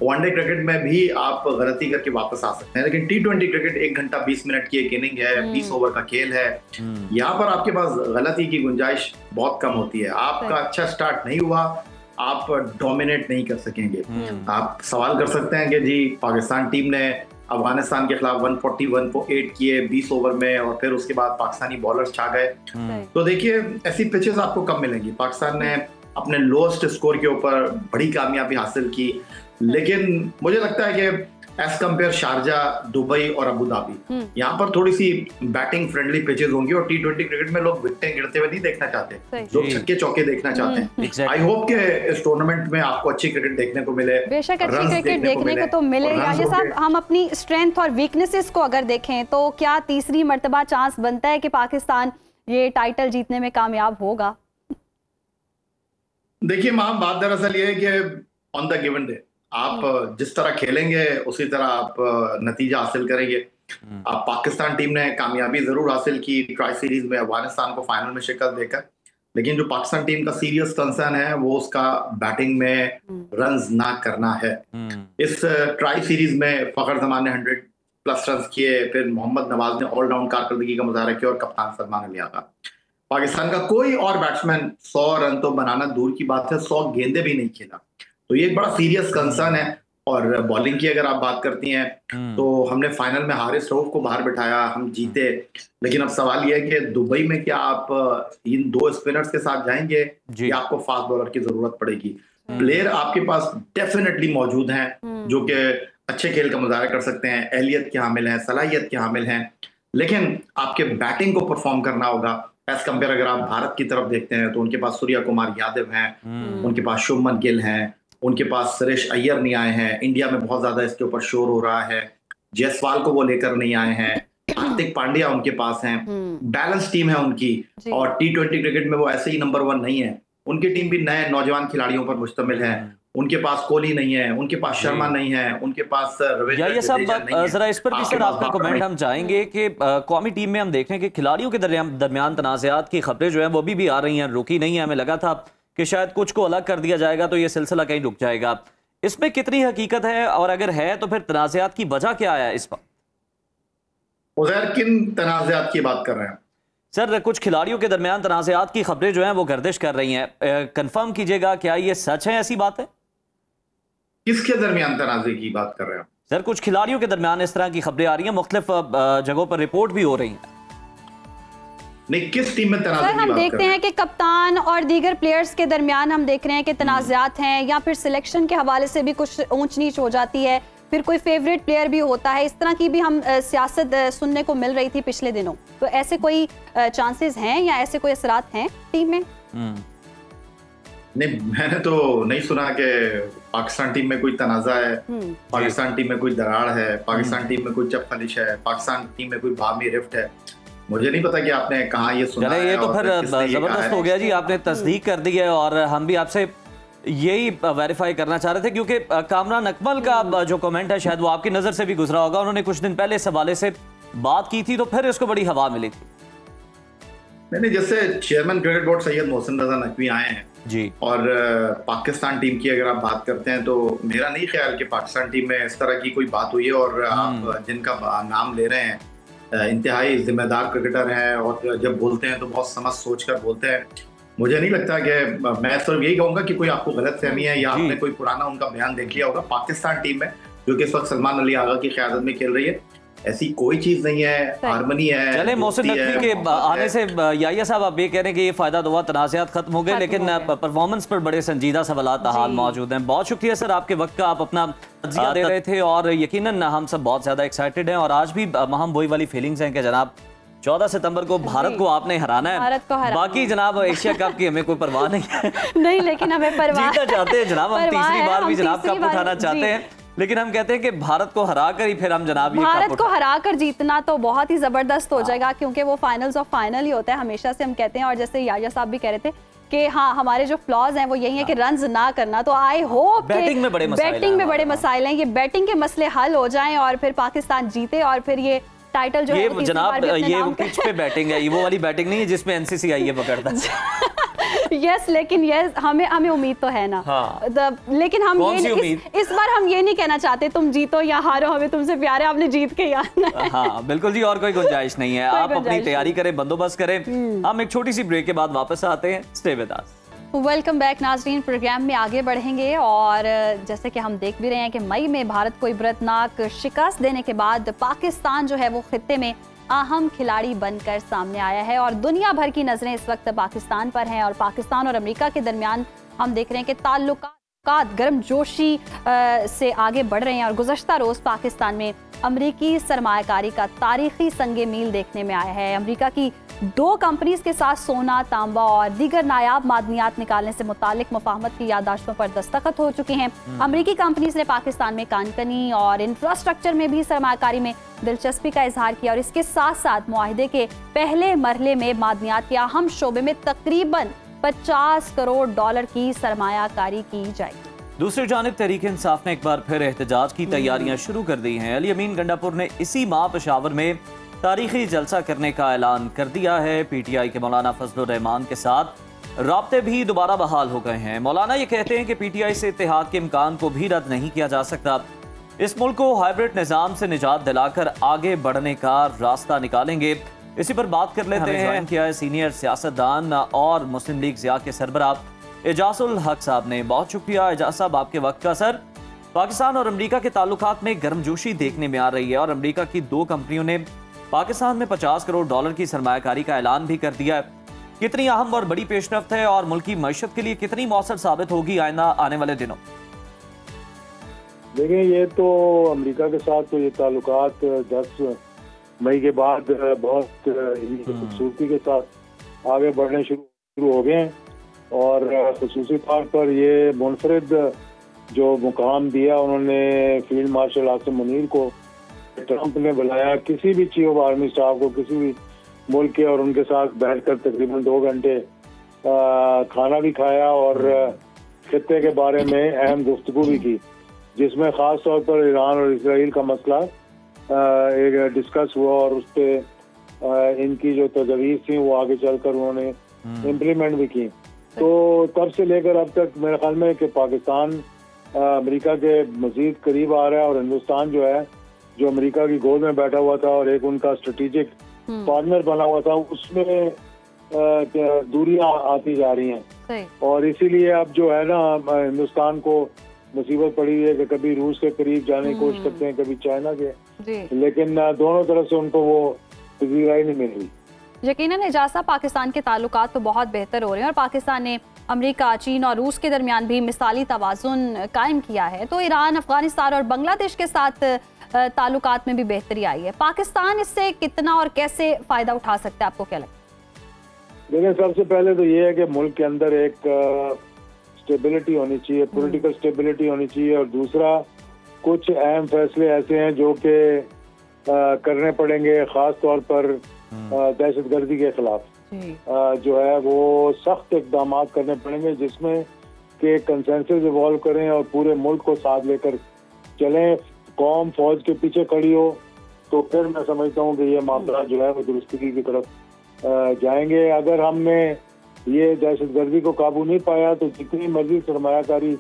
वनडे क्रिकेट में भी आप गलती करके वापस आ सकते हैं, लेकिन T20 क्रिकेट 1 घंटा 20 मिनट की एक इनिंग है, 20 ओवर का खेल है। यहाँ पर आपके पास गलती की गुंजाइश बहुत कम होती है। आपका अच्छा स्टार्ट नहीं हुआ, आप डोमिनेट नहीं कर सकेंगे। आप सवाल कर सकते हैं कि जी पाकिस्तान टीम ने अफगानिस्तान के खिलाफ 141 किए 20 ओवर में और फिर उसके बाद पाकिस्तानी बॉलर्स छा गए। तो देखिए ऐसी पिचेस आपको कम मिलेंगी। पाकिस्तान ने अपने लोएस्ट स्कोर के ऊपर बड़ी कामयाबी हासिल की, लेकिन मुझे लगता है कि एज कम्पेयर शारजा, दुबई और अबू धाबी, यहाँ पर थोड़ी सी बैटिंग फ्रेंडली पिचेस होंगी और T20 क्रिकेट में लोग विकेटें गिरते हुए नहीं देखना चाहते, लोग छक्के चौके देखना चाहते हैं। आई होप के इस टूर्नामेंट में आपको अच्छी क्रिकेट देखने को मिले, बेशक अच्छी क्रिकेट देखने को तो मिले। यानी साहब, हम अपनी स्ट्रेंथ और वीकनेसेस को अगर देखें तो क्या तीसरी मर्तबा चांस बनता है कि पाकिस्तान ये टाइटल जीतने में कामयाब होगा? देखिए मां, बात दरअसल ये है कि ऑन द गिवन डे आप जिस तरह खेलेंगे उसी तरह आप नतीजा हासिल करेंगे। अब पाकिस्तान टीम ने कामयाबी जरूर हासिल की ट्राई सीरीज में अफगानिस्तान को फाइनल में शिकस्त देकर, लेकिन जो पाकिस्तान टीम का सीरियस कंसर्न है वो उसका बैटिंग में रन्स ना करना है। इस ट्राई सीरीज में फखर जमान ने 100+ रन किए, फिर मोहम्मद नवाज ने ऑलराउंड कारकर्दगी का मुजाहरा किया और कप्तान सलमान अली आगा। पाकिस्तान का कोई और बैट्समैन 100 रन तो बनाना दूर की बात है, 100 गेंदे भी नहीं खेला। तो ये एक बड़ा सीरियस कंसर्न है। और बॉलिंग की अगर आप बात करती हैं तो हमने फाइनल में हारिस रऊफ को बाहर बिठाया, हम जीते, लेकिन अब सवाल यह है कि दुबई में क्या आप इन 2 स्पिनर्स के साथ जाएंगे या आपको फास्ट बॉलर की जरूरत पड़ेगी? प्लेयर आपके पास डेफिनेटली मौजूद हैं जो कि अच्छे खेल का मुजाहरा कर सकते हैं, एहलियत के हामिल हैं, सलाहियत के हामिल हैं, लेकिन आपके बैटिंग को परफॉर्म करना होगा। एज कम्पेयर अगर आप भारत की तरफ देखते हैं तो उनके पास सूर्या कुमार यादव हैं, उनके पास शुभमन गिल हैं, उनके पास सुरेश अय्यर नहीं आए हैं। इंडिया में बहुत ज्यादा इसके ऊपर शोर हो रहा है, जायसवाल को वो लेकर नहीं आए हैं, हार्दिक पांड्या उनके पास हैं, बैलेंस टीम है उनकी। और T20 क्रिकेट में वो ऐसे ही नंबर 1 नहीं है, उनकी टीम भी नए नौजवान खिलाड़ियों पर मुश्तमिल है। उनके पास कोहली नहीं है, उनके पास शर्मा नहीं है, उनके पास ये सब जरा इस पर भी सर आपका कमेंट हम चाहेंगे कि कौमी टीम में हम देख रहे हैं कि खिलाड़ियों के दरमियान तनाज़ात की खबरें जो है वो भी आ रही हैं, रुकी नहीं है। हमें लगा था कि शायद कुछ को अलग कर दिया जाएगा तो ये सिलसिला कहीं रुक जाएगा। इसमें कितनी हकीकत है, और अगर है तो फिर तनाज़ात की वजह क्या है इस पर? उज़ैर, किन तनाज़ात की बात कर रहे हैं सर? कुछ खिलाड़ियों के दरमियान तनाज़ात की खबरें जो हैं वो गर्दिश कर रही हैं, कंफर्म कीजिएगा क्या ये सच है, ऐसी बात है? किसके दरमियान तनाज़े की बात कर रहे हैं सर? कुछ खिलाड़ियों के दरमियान इस तरह की खबरें आ रही हैं, मुख्तलिफ जगहों पर रिपोर्ट भी हो रही हैं। नहीं, किस टीम में तनाज़े की बात हम देखते हैं कि कप्तान और दीगर प्लेयर्स के दरमियान हम देख रहे हैं कि तनाज़ात हैं, या फिर सिलेक्शन के हवाले से भी कुछ ऊंच नीच हो जाती है, फिर कोई फेवरेट प्लेयर भी होता है। इस तरह की भी हम सियासत सुनने को मिल रही थी पिछले दिनों। तो ऐसे कोई चांसेस हैं या ऐसे कोई असरात हैं टीम में? नहीं, मैंने तो नहीं सुना कि पाकिस्तान टीम में कोई तनाज़ा है, पाकिस्तान टीम में कोई दरार है, पाकिस्तान टीम में कोई चपखलिश है, पाकिस्तान टीम में कोई बाहमी रिफ्ट है। मुझे नहीं पता कि आपने कहाँ ये सुना है। ये तो फिर जबरदस्त हो गया जी, आपने तस्दीक कर दी है और हम भी आपसे यही वेरीफाई करना चाह रहे थे, क्योंकि कामरान अकमल का जो कमेंट है शायद वो आपकी नज़र से भी गुजरा होगा। उन्होंने कुछ दिन पहले इस हवाले से बात की थी तो फिर इसको बड़ी हवा मिली थी। नहीं, जैसे chairman cricket board Syed Mohsin Raza Naqvi आए हैं जी, और पाकिस्तान टीम की अगर आप बात करते हैं तो मेरा नहीं ख्याल कि पाकिस्तान टीम में इस तरह की कोई बात हुई है। और आप जिनका नाम ले रहे हैं इंतहाई जिम्मेदार क्रिकेटर हैं और जब बोलते हैं तो बहुत समझ सोच कर बोलते हैं। मुझे नहीं लगता कि, मैं सिर्फ यही कहूंगा कि कोई आपको गलत फहमी है या आपने कोई पुराना उनका बयान देख लिया होगा। पाकिस्तान टीम में जो कि इस वक्त सलमान अली आगा की क़यादत में खेल रही है, ऐसी कोई चीज नहीं है, हारमोनी है। चले मोहसिन नकवी के आने से याया साहब आप ये कह रहे हैं कि ये फायदा दुआ तनाज़ात खत्म हो गए, लेकिन परफॉर्मेंस पर बड़े संजीदा सवालात हाल मौजूद हैं। बहुत शुक्रिया सर आपके वक्त का, आप अपना तज़किया दे रहे थे और यकीनन हम सब बहुत ज्यादा एक्साइटेड हैं और आज भी हम वही वाली फीलिंग्स हैं कि जनाब 14 सितंबर को भारत को आपने हराना है। बाकी जनाब एशिया कप की हमें कोई परवाह नहीं है। नहीं, लेकिन हमें परवाह जीतना चाहते हैं जनाब, हम तीसरी बार भी जनाब कप उठाना चाहते हैं। लेकिन हम कहते हैं कि भारत को हरा कर ही फिर हम जनाब ये भारत को हरा कर जीतना तो बहुत ही जबरदस्त हो जाएगा, क्योंकि वो फाइनल्स ऑफ फाइनल ही होता है, हमेशा से हम कहते हैं। और जैसे याया साहब भी कह रहे थे कि हाँ, हमारे जो फ्लॉज हैं वो यही है कि रन्स ना करना। तो आई होप बैटिंग में बड़े मसाइल हैं, ये बैटिंग के मसले हल हो जाएं और फिर पाकिस्तान जीते और फिर ये टाइटल जो है जनाब ये वो पिच पे बैटिंग है, ये वो वाली बैटिंग नहीं है जिसमें एनसीसी आई है पकड़ता। यस, लेकिन यस हमें उम्मीद तो है ना। हाँ। लेकिन हम ये इस बार हम ये नहीं कहना चाहते तुम जीतो या हारो, हमें तुमसे प्यार है, आपने जीत के आना है। हाँ बिल्कुल जी, और कोई गुंजाइश नहीं है। आप अपनी तैयारी करें, बंदोबस्त करें। हम एक छोटी सी ब्रेक के बाद वापस आते हैं। Stay with us. Welcome back नाज़रीन। प्रोग्राम में आगे बढ़ेंगे और जैसे कि हम देख भी रहे हैं कि मई में भारत को इबरतनाक शिकस्त देने के बाद पाकिस्तान जो है वो खित्ते में अहम खिलाड़ी बनकर सामने आया है और दुनिया भर की नजरें इस वक्त पाकिस्तान पर हैं। और पाकिस्तान और अमेरिका के दरमियान हम देख रहे हैं कि ताल्लुकात गर्मजोशी से आगे बढ़ रहे हैं और गुज़श्ता रोज पाकिस्तान में अमरीकी सरमायाकारी का तारीखी संगे मील देखने में आया है। अमरीका की 2 कंपनीज के साथ सोना, तांबा और दीगर नायाब मादनियात निकालने से मुतालिक मुफाहमत की याददाश्तों पर दस्तखत हो चुके हैं। अमरीकी कंपनीज ने पाकिस्तान में कानकनी और इंफ्रास्ट्रक्चर में भी सरमायाकारी में दिलचस्पी का इजहार किया और इसके साथ साथ मुआहिदे के पहले मरहले में मादनियात के अहम शोबे में तकरीबन $50 करोड़ की सरमायाकारी की जाएगी। दूसरी जानिब तहरीक इंसाफ ने एक बार फिर एहतजाज की तैयारियां शुरू कर दी हैं। अली अमीन गंडापुर ने इसी माह पेशावर में तारीखी जलसा करने का ऐलान कर दिया है। पीटीआई के मौलाना फजलुर रहमान के साथ राब्ते भी दोबारा बहाल हो गए हैं। मौलाना ये कहते हैं कि पीटीआई से इत्तेहाद के इम्कान को भी रद्द नहीं किया जा सकता। इस मुल्क को हाइब्रिड निज़ाम से निजात दिलाकर आगे बढ़ने का रास्ता निकालेंगे। इसी पर बात कर लेते हैं। किया है सीनियर सियासतदान और मुस्लिम लीग ज़िया के सरबराह एजाजुल हक साहब ने। बहुत शुक्रिया एजाज साहब आपके वक्त का। सर, पाकिस्तान और अमरीका के ताल्लुकात में गर्मजोशी देखने में आ रही है और अमरीका की 2 कंपनियों ने पाकिस्तान में $50 करोड़ की सरमायाकारी का ऐलान भी कर दिया है। कितनी अहम और बड़ी पेशरफ्त है और मुल्क की मईशत के लिए कितनी मौसर साबित होगी आने वाले दिनों? देखिए, ये तो अमेरिका के साथ तो ये ताल्लुकात 10 मई के बाद बहुत खूबसूरती के साथ आगे बढ़ने शुरू हो गए हैं और खुसूसी तौर पर ये मुनफरिद जो मुकाम दिया उन्होंने फील्ड मार्शल आसिम मुनीर को, ट्रंप ने बुलाया किसी भी चीफ ऑफ आर्मी स्टाफ को किसी भी मुल्क के और उनके साथ बैठकर तकरीबन 2 घंटे खाना भी खाया और खित्ते के बारे में अहम गुफ्तगू भी की, जिसमें ख़ास तौर पर ईरान और इसराइल का मसला एक डिस्कस हुआ और उस पर इनकी जो तजवीज़ थी वो आगे चलकर उन्होंने इम्प्लीमेंट भी की। तो तब से लेकर अब तक मेरे ख्याल में कि पाकिस्तान अमेरिका के मज़ीद करीब आ रहा है और हिंदुस्तान जो है, जो अमेरिका की गोद में बैठा हुआ था और एक उनका स्ट्रेटेजिक पार्टनर बना हुआ था, उसमें दूरियां आती जा रही हैं और इसीलिए अब जो है ना हिंदुस्तान को मुसीबत पड़ी हुई है कि कभी रूस के करीब जाने की कोशिश करते हैं, कभी चाइना के, लेकिन दोनों तरफ से उनको वो पजीराई नहीं मिल रही। यकीनन एजाज़ा पाकिस्तान के ताल्लुकात तो बहुत बेहतर हो रहे हैं और पाकिस्तान ने अमेरिका, चीन और रूस के दरमियान भी मिसाली तवाज़ुन कायम किया है। तो ईरान, अफगानिस्तान और बांग्लादेश के साथ ताल्लुकात में भी बेहतरी आई है। पाकिस्तान इससे कितना और कैसे फ़ायदा उठा सकता है, आपको क्या लगता है? देखिए, सबसे पहले तो ये है कि मुल्क के अंदर एक स्टेबिलिटी होनी चाहिए, पॉलिटिकल स्टेबिलिटी होनी चाहिए और दूसरा कुछ अहम फैसले ऐसे हैं जो कि करने पड़ेंगे, ख़ास तौर पर दहशतगर्दी के खिलाफ जो है वो सख्त इक़दाम करने पड़ेंगे जिसमें कि कंसेंसस इवॉल्व करें और पूरे मुल्क को साथ लेकर चलें। कौम फौज के पीछे खड़ी हो तो फिर मैं समझता हूँ कि ये मामला जो है वो दुरुस्ती की तरफ जाएंगे। अगर हमने ये दहशतगर्दी को काबू नहीं पाया तो जितनी मर्जी सरमायाकारी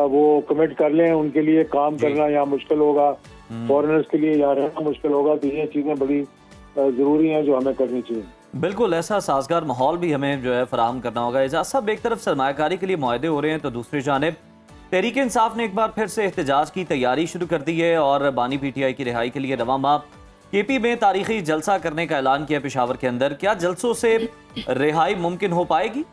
वो कमिट कर लें, उनके लिए काम करना यहाँ मुश्किल होगा, फॉरेनर्स के लिए यहाँ रहना मुश्किल होगा। तो ये चीज़ें बड़ी ज़रूरी हैं जो हमें करनी चाहिए। बिल्कुल, ऐसा साजगार माहौल भी हमें जो है फराहम करना होगा। एजाज साहब, एक तरफ सरमायाकारी के लिए मुआहदे हो रहे हैं तो दूसरी जानिब तहरीक इंसाफ ने एक बार फिर से एहतजाज की तैयारी शुरू कर दी है और बानी पीटीआई की रिहाई के लिए रवा माह केपी में तारीखी जलसा करने का ऐलान किया पेशावर के अंदर। क्या जलसों से रिहाई मुमकिन हो पाएगी?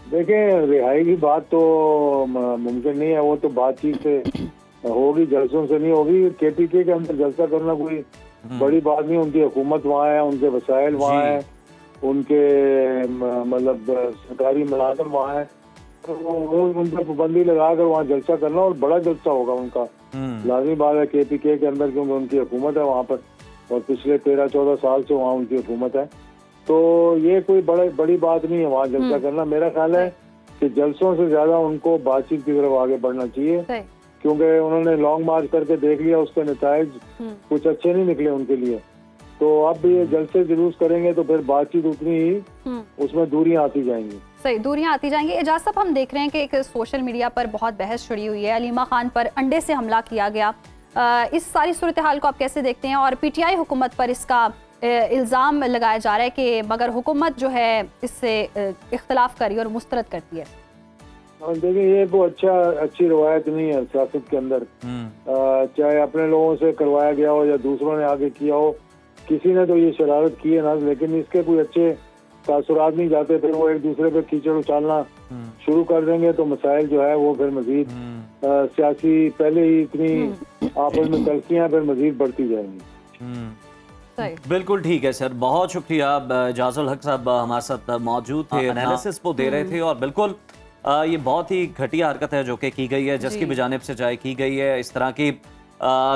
देखिए, रिहाई की बात तो मुमकिन नहीं है, वो तो बातचीत से होगी, जलसों से नहीं होगी। केपीके के अंदर जलसा करना कोई बड़ी बात नहीं, उनकी हुकूमत वहाँ है, उनके वसाइल वहाँ है, उनके मतलब सरकारी मुलाजम वहाँ है उन पर पाबंदी लगाकर वहाँ जलसा करना, और बड़ा जलसा होगा उनका। लाजमी बात है KPK के अंदर, क्योंकि उनकी हुकूमत है वहाँ पर और पिछले 13-14 साल से वहाँ उनकी हुकूमत है, तो ये कोई बड़ी बात नहीं है वहाँ जलसा करना। मेरा ख्याल है कि जलसों से ज्यादा उनको बातचीत की तरफ आगे बढ़ना चाहिए, क्योंकि उन्होंने लॉन्ग मार्च करके देख लिया, उसके नताइज कुछ अच्छे नहीं निकले उनके लिए। तो अब ये जलसे जुलूस करेंगे तो फिर बातचीत उतनी ही उसमें दूरियां आती जाएंगी। सही, दूरियां आती जाएंगी। एजाज साहब, हम देख रहे हैं कि एक सोशल मीडिया पर बहुत बहस छिड़ी हुई है, अलीमा खान पर अंडे से हमला किया गया। इस सारी सूरत हाल को आप कैसे देखते हैं? और PTI हुकूमत पर इसका इल्ज़ाम लगाया जा रहा है कि मगर हुकूमत जो है इससे इख्तलाफ करी और मुस्तरद करती है। देखिए, ये वो अच्छी रवायत नहीं है सियासत के अंदर, चाहे अपने लोगों से करवाया गया हो या दूसरों ने आगे किया हो, किसी ने तो ये शरारत की है ना, लेकिन इसके कोई अच्छे तासुरात नहीं जाते। फिर वो एक दूसरे पे कीचड़ उछालना शुरू कर देंगे तो मसाइल जो है वो फिर मजीद सियासी, पहले ही इतनी आपस में तलखियां फिर मजीद बढ़ती जाएंगी। बिल्कुल ठीक है सर, बहुत शुक्रिया। एजाजुल हक साहब हमारे साथ मौजूद थे, एनालिसिस वो दे रहे थे, और बिल्कुल ये बहुत ही घटिया हरकत है जो कि की गई है, जिसकी भी जानिब से चाहे की गई है। इस तरह की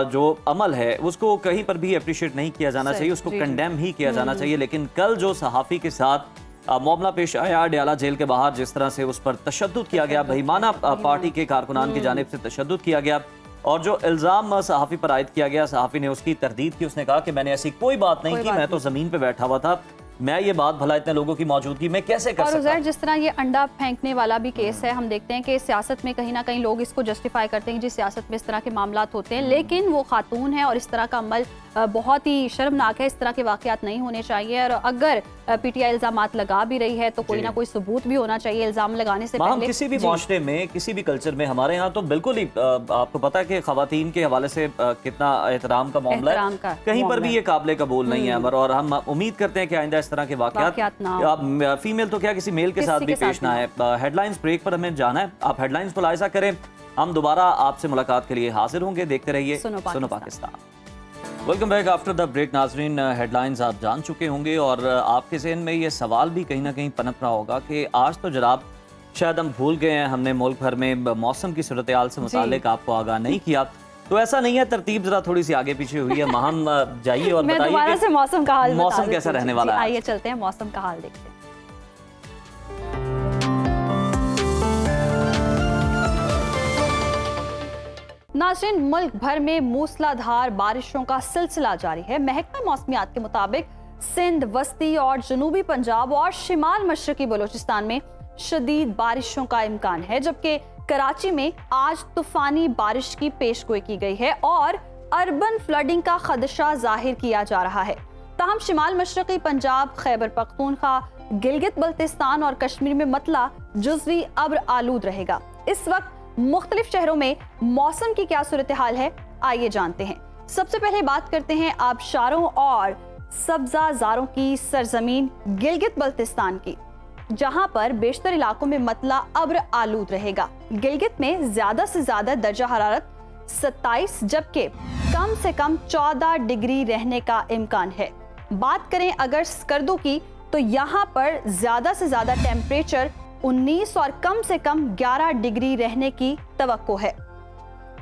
जो अमल है उसको कहीं पर भी अप्रिशिएट नहीं किया जाना चाहिए, उसको कंडेम ही किया जाना चाहिए। लेकिन कल जो सहाफ़ी के साथ मामला पेश आया डयाला जेल के बाहर, जिस तरह से उस पर तशद्दुद किया गया, बहिमाना पार्टी के कारकुनान की जानिब से तशद्दुद किया गया, और जो इल्ज़ाम सहाफ़ी पर आयद किया गया, सहाफ़ी ने उसकी तरदीद की। उसने कहा कि मैंने ऐसी कोई बात नहीं की, मैं तो ज़मीन पे बैठा हुआ था, मैं ये बात भला इतने लोगों की मौजूदगी में कैसे कर सकता। और जिस तरह ये अंडा फेंकने वाला भी केस है, हम देखते हैं कि सियासत में कहीं ना कहीं लोग इसको जस्टिफाई करते हैं कि जी सियासत में इस तरह के मामलात होते हैं, लेकिन वो खातून है और इस तरह का अमल बहुत ही शर्मनाक है। इस तरह के वाकयात नहीं होने चाहिए, और अगर PTI इल्जामात लगा भी रही है तो कोई ना कोई सबूत भी होना चाहिए इल्जाम लगाने से पहले। किसी भी माशरे में, किसी भी कल्चर में, हमारे यहाँ तो बिल्कुल ही आपको पता है कि खवातीन के हवाले से कितना एहतराम का मामला है, कहीं पर भी ये काबिल कबूल नहीं है अमर। और हम उम्मीद करते हैं कि आइंदा इस तरह के वाकयात फीमेल तो क्या किसी मेल के साथ भी पेश ना है। हेडलाइंस ब्रेक पर हमें जाना है, आप हेडलाइंस को लाइजा करें, हम दोबारा आपसे मुलाकात के लिए हाजिर होंगे। देखते रहिए Suno Pakistan. Welcome back after the break. नाजरीन, हेडलाइंस आप जान चुके होंगे और आपके ज़हन में ये सवाल भी कहीं ना कहीं पनप रहा होगा कि आज तो जनाब शायद हम भूल गए हैं, हमने मुल्क भर में मौसम की सूरत हाल से मुतालिक आपको आगाह नहीं किया। तो ऐसा नहीं है, तरतीब जरा थोड़ी सी आगे पीछे हुई है। हम जाइए और बताइए कि मौसम का हाल, मौसम कैसा रहने वाला है। आइए चलते हैं मौसम का हाल देखते हैं। नाज़रीन, मुल्क भर में मूसलाधार बारिशों का सिलसिला जारी है। महकमा मौसमियात के मुताबिक सिंध, वस्ती और जनूबी पंजाब और शिमाल मशरकी बलोचिस्तान में शदीद बारिशों का इम्कान है, जबकि कराची में आज तूफानी बारिश की पेशगोई की गई है और अर्बन फ्लडिंग का खदशा जाहिर किया जा रहा है। ताहम शिमाल मशरकी पंजाब, खैबर पख्तूनख्वा, गिलगित बल्तिस्तान और कश्मीर में मतला जुज़वी अब्र आलूद रहेगा। इस वक्त मुख्तलिफ शहरों में मौसम की क्या सूरत हाल है, आइए जानते हैं। सबसे पहले बात करते हैं आबशारों और सब्जाजारों की सरजमीन गिलगित बल्तिस्तान की, जहां पर बेशतर इलाकों में मतला अब्र आलूद रहेगा। गिलगित में ज्यादा से ज्यादा दर्जा हरारत 27 जबकि कम से कम 14 डिग्री रहने का इम्कान है। बात करें अगर स्कर्दू की, तो यहाँ पर ज्यादा से ज्यादा टेम्परेचर 19 और कम से कम 11 डिग्री रहने की तवक्को है।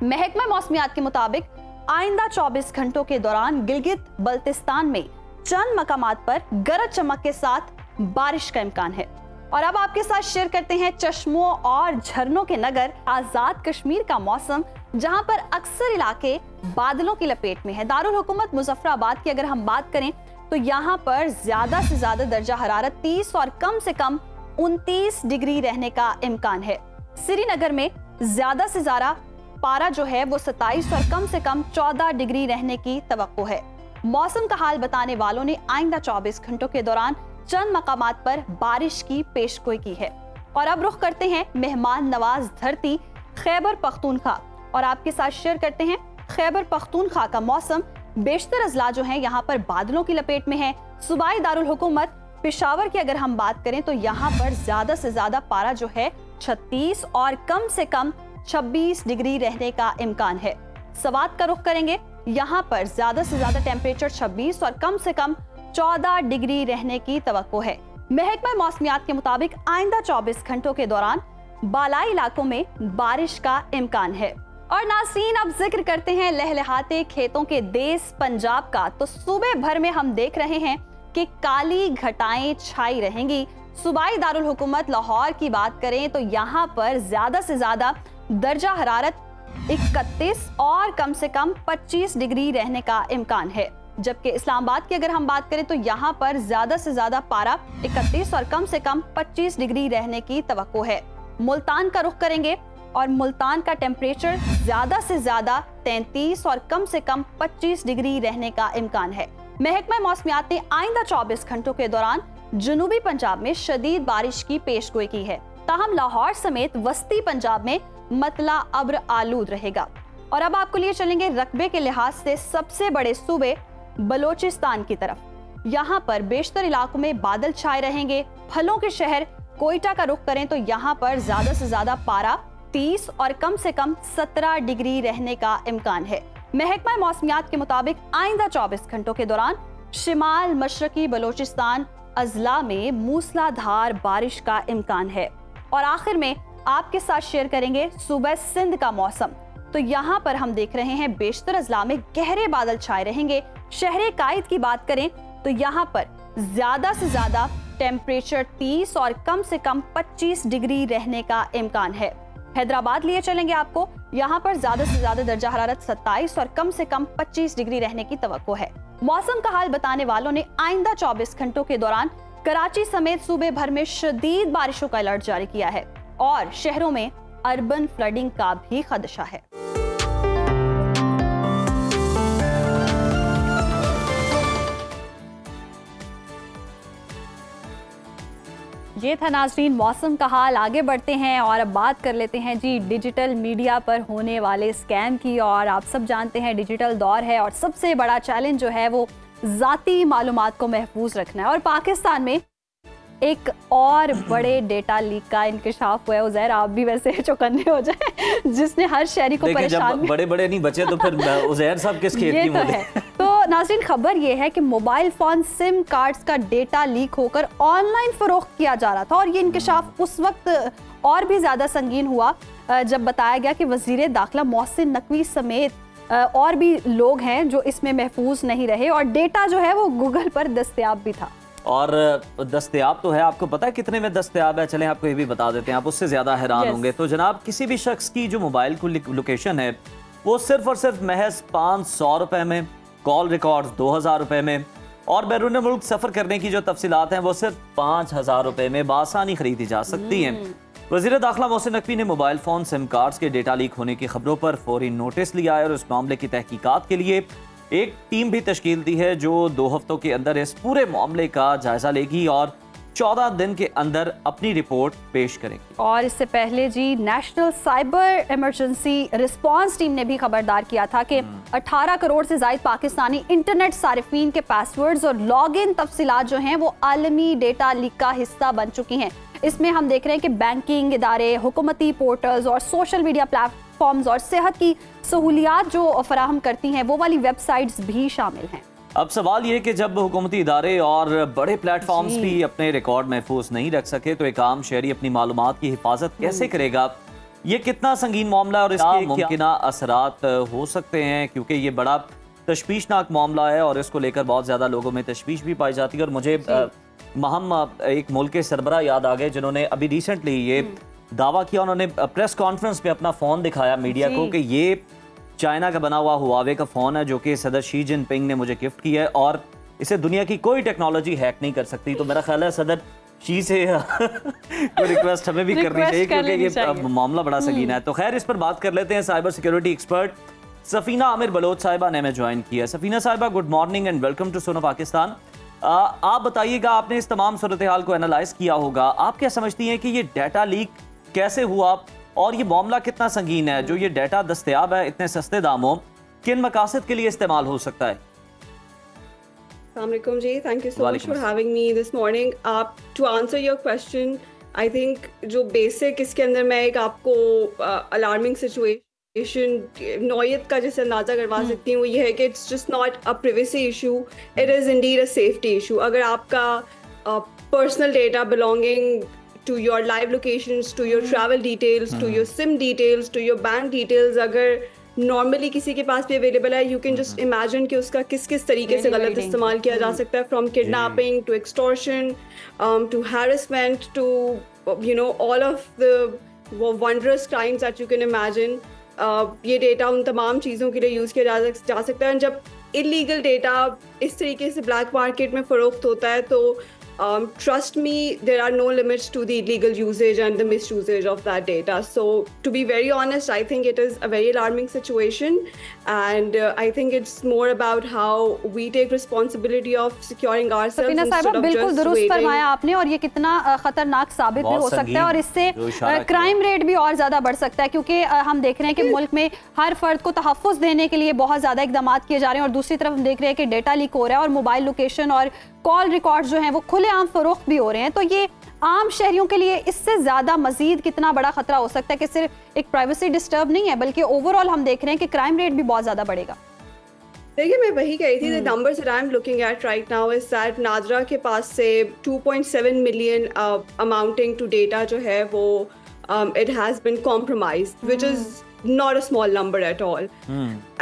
महकमा मौसमियात के मुताबिक आइंदा 24 घंटों के दौरान गिलगित बल्तिस्तान में चंद मकामात पर गरज चमक के साथ बारिश का इम्कान है। और अब आपके साथ शेयर करते हैं चश्मों और झरनों के नगर आजाद कश्मीर का मौसम, जहां पर अक्सर इलाके बादलों की लपेट में है। दारुल हुकूमत मुजफ्फराबाद की अगर हम बात करें तो यहाँ पर ज्यादा से ज्यादा दर्जा हरारत 30 और कम से कम 29 डिग्री रहने का इम्कान है। श्रीनगर में ज्यादा से ज्यादा पारा जो है वो 27 और कम से कम 14 डिग्री रहने की तवक्को है। मौसम का हाल बताने वालों ने आइंदा 24 घंटों के दौरान चंद मकामात पर बारिश की पेशगोई की है। और अब रुख करते हैं मेहमान नवाज धरती खैबर पख्तूनख्वा और आपके साथ शेयर करते हैं खैबर पख्तूनख्वा का मौसम। बेशतर अजला जो है यहाँ पर बादलों की लपेट में है। सूबाई दारुल हुकूमत पेशावर की अगर हम बात करें तो यहाँ पर ज्यादा से ज्यादा पारा जो है 36 और कम से कम 26 डिग्री रहने का इम्कान है। सवात का रुख करेंगे, यहाँ पर ज्यादा से ज्यादा टेम्परेचर 26 और कम से कम 14 डिग्री रहने की तवक्को है। महकमा मौसमियात के मुताबिक आइंदा 24 घंटों के दौरान बालाई इलाकों में बारिश का इम्कान है। और नाज़रीन, अब जिक्र करते हैं लहलहाते खेतों के देश पंजाब का। तो सूबे भर में हम देख रहे हैं कि काली घटाएं छाई रहेंगी। सूबाई दारुल हुकूमत लाहौर की बात करें तो यहाँ पर ज्यादा से ज्यादा दर्जा हरारत 31 और कम से कम 25 डिग्री रहने का इम्कान है। जबकि इस्लामाबाद की अगर हम बात करें तो यहाँ पर ज्यादा से ज्यादा पारा 31 और कम से कम 25 डिग्री रहने की तवक्को है। मुल्तान का रुख करेंगे और मुल्तान का टेम्परेचर ज्यादा से ज्यादा 33 और कम से कम 25 डिग्री रहने का इम्कान है। महकमा मौसमियात ने आइंदा 24 घंटों के दौरान जनूबी पंजाब में शदीद बारिश की पेशगोई की है। ताहम लाहौर समेत वस्ती पंजाब में मतला अब्र आलूद रहेगा। और अब आपको लिए चलेंगे रकबे के लिहाज से सबसे बड़े सूबे बलोचिस्तान की तरफ। यहाँ पर बेशतर इलाकों में बादल छाए रहेंगे। फलों के शहर कोयटा का रुख करें तो यहाँ पर ज्यादा से ज्यादा पारा 30 और कम से कम 17 डिग्री रहने का इम्कान है। महकमा मौसमियात के मुताबिक आइंदा 24 घंटों के दौरान शिमाल मशरकी बलोचिस्तान अजला में मूसलाधार बारिश का इम्कान है। और आखिर में आपके साथ शेयर करेंगे सूबा सिंध का मौसम। तो यहाँ पर हम देख रहे हैं बेशतर अजला में गहरे बादल छाए रहेंगे। शहरे कायद की बात करें तो यहाँ पर ज्यादा से ज्यादा टेम्परेचर 30 और कम से कम 25 डिग्री रहने का इम्कान है। हैदराबाद लिए चलेंगे आपको, यहाँ पर ज्यादा से ज्यादा दर्जा हरारत 27 और कम से कम 25 डिग्री रहने की तवक्को है। मौसम का हाल बताने वालों ने आइंदा 24 घंटों के दौरान कराची समेत सूबे भर में शदीद बारिशों का अलर्ट जारी किया है और शहरों में अर्बन फ्लडिंग का भी खदशा है। ये था नाज़रीन मौसम का हाल। आगे बढ़ते हैं और अब बात कर लेते हैं जी डिजिटल मीडिया पर होने वाले स्कैम की। और आप सब जानते हैं डिजिटल दौर है और सबसे बड़ा चैलेंज जो है वो ज़ाती मालूमात को महफूज रखना है। और पाकिस्तान में एक और बड़े डेटा लीक का इंकशाफ हुआ है। उज़ैर, आप भी वैसे चौकन्ने हो जाए, जिसने हर शहरी को परेशान। बड़े बड़े नहीं बचे तो फिर उज़ैर साहब किस खेत की है। तो नाज़रीन, खबर ये है कि मोबाइल फोन सिम कार्ड्स का डेटा लीक होकर ऑनलाइन फरोख्त किया जा रहा था। और ये इंकशाफ उस वक्त और भी ज्यादा संगीन हुआ जब बताया गया कि वज़ीर दाखिला मोहसिन नकवी समेत और भी लोग हैं जो इसमें महफूज नहीं रहे और डेटा जो है वो गूगल पर दस्तयाब भी था। और दस्तयाब तो है, आपको पता है कितने में दस्तयाब है? चलें आपको ये भी बता देते हैं, आप उससे ज़्यादा हैरान होंगे। तो जनाब, किसी भी शख्स की जो मोबाइल को लोकेशन है वो सिर्फ और सिर्फ महज 500 रुपए में, कॉल रिकॉर्ड्स 2000 रुपए में और बैरून मुल्क सफ़र करने की जो तफसीलात हैं वो सिर्फ 5000 रुपए में बासानी खरीदी जा सकती हैं। वज़ीर दाखिला मोहसिन नकवी ने मोबाइल फ़ोन सिम कार्ड्स के डेटा लीक होने की खबरों पर फौरी नोटिस लिया है और इस मामले की तहकीकात के लिए एक टीम भी तश्कील दी है जो 2 हफ्तों के अंदर इस पूरे मामले का जायजा लेगी और 14 दिन के अंदर अपनी रिपोर्ट पेश करेगी। और इससे पहले जी national cyber emergency response team ने भी खबरदार किया था कि 18 करोड़ से ज्यादा पाकिस्तानी इंटरनेट सारिफीन के पासवर्ड्स और लॉगिन तफसीलात जो हैं वो आलमी डेटा लीक का हिस्सा बन चुकी हैं। इसमें हम देख रहे हैं कि बैंकिंग इदारे, हुकूमती पोर्टल्स और सोशल मीडिया प्लेटफॉर्म्स और सेहत की सहूलियात जो फराहम करती हैं वो वाली वेबसाइट्स भी शामिल हैं। अब सवाल ये कि जब हुकूमती इदारे और बड़े प्लेटफॉर्म्स भी अपने रिकॉर्ड महफूज नहीं रख सके तो एक आम शहरी अपनी मालूमात की हिफाजत कैसे करेगा? ये कितना संगीन मामला और इसके मुमकिना असरात हो सकते हैं, क्योंकि ये बड़ा तशवीशनाक मामला है और इसको लेकर बहुत ज़्यादा लोगों में तशवीश भी पाई जाती है। और मुझे महम एक मुल्क के सरबरा याद आ गए जिन्होंने अभी रिसेंटली ये दावा किया, उन्होंने प्रेस कॉन्फ्रेंस पे अपना फ़ोन दिखाया मीडिया को कि ये चाइना का बना हुआ हुआवे का फ़ोन है जो कि सदर शी जिनपिंग ने मुझे गिफ्ट किया है और इसे दुनिया की कोई टेक्नोलॉजी हैक नहीं कर सकती। तो मेरा ख्याल है सदर शी से कोई रिक्वेस्ट हमें भी करनी चाहिए क्योंकि ये मामला बड़ा संगीन है। तो खैर, इस पर बात कर लेते हैं। Cyber security expert Safeena Aamir Baloch साहिबा ने हमें ज्वाइन किया। सफीना साहिबा, good morning and welcome to Suno Pakistan. आप बताइएगा, आपने इस तमाम सूरत हाल को एनालाइज किया होगा, आप क्या समझती हैं कि ये डाटा लीक कैसे हुआ और ये मामला कितना संगीन है? जो ये डाटा दस्तयाब है इतने सस्ते दामों, किन मकासद के लिए इस्तेमाल हो सकता है? Assalamualaikum ji, thank you so much for having me this morning. To answer your question, I think जो basic इसके अंदर मैं एक आपको alarming situation नौयत का जैसे अंदाजा करवा सकती हूँ, ये है कि it's just not a privacy issue, it is indeed a safety issue. अगर आपका personal data belonging to your live locations, to your travel details, to your SIM details, to your bank details, अगर नॉर्मली किसी के पास भी अवेलेबल है, यू कैन जस्ट इमेजिन कि उसका किस किस तरीके से गलत इस्तेमाल किया जा सकता है, from kidnapping to extortion to harassment to you know all of the wondrous crimes that you can imagine. ये डेटा उन तमाम चीज़ों के लिए यूज़ किया जा सकता है। जब इलीगल डेटा इस तरीके से ब्लैक मार्केट में फ़रोख्त होता है तो trust me, there are no limits to the illegal usage and the misusage of that data. So to be very honest, I think it is a very alarming situation, and I think it's more about how we take responsibility of securing ourselves Safina instead साहिबा, of बिल्कुल just दुरुस्त waiting. फरमाया आपने, और ये कितना खतरनाक साबित भी हो सकता है और इससे क्राइम रेट भी और ज्यादा बढ़ सकता है, क्योंकि हम देख रहे हैं कि मुल्क में हर फर्द को तहफ़्फ़ुज़ देने के लिए बहुत ज्यादा इक़दाम किए जा रहे हैं, और दूसरी तरफ हम देख रहे हैं कि डेटा लीक हो रहा है और मोबाइल लोकेशन और कॉल रिकॉर्ड्स जो हैं वो खुलेआम फरोख्त भी हो रहे हैं। तो ये आम शहरियों के लिए इससे ज्यादा मजीद कितना बड़ा खतरा हो सकता है कि सिर्फ एक प्राइवेसी डिस्टर्ब नहीं है, बल्कि ओवरऑल हम देख रहे हैं कि क्राइम रेट भी बहुत ज्यादा बढ़ेगा। देखिए, मैं वही कह रही थी, the numbers that I'm looking at right now is that NADRA के पास से 2.7 million amounting to data जो है वो it has been compromised, which is not a small number at all.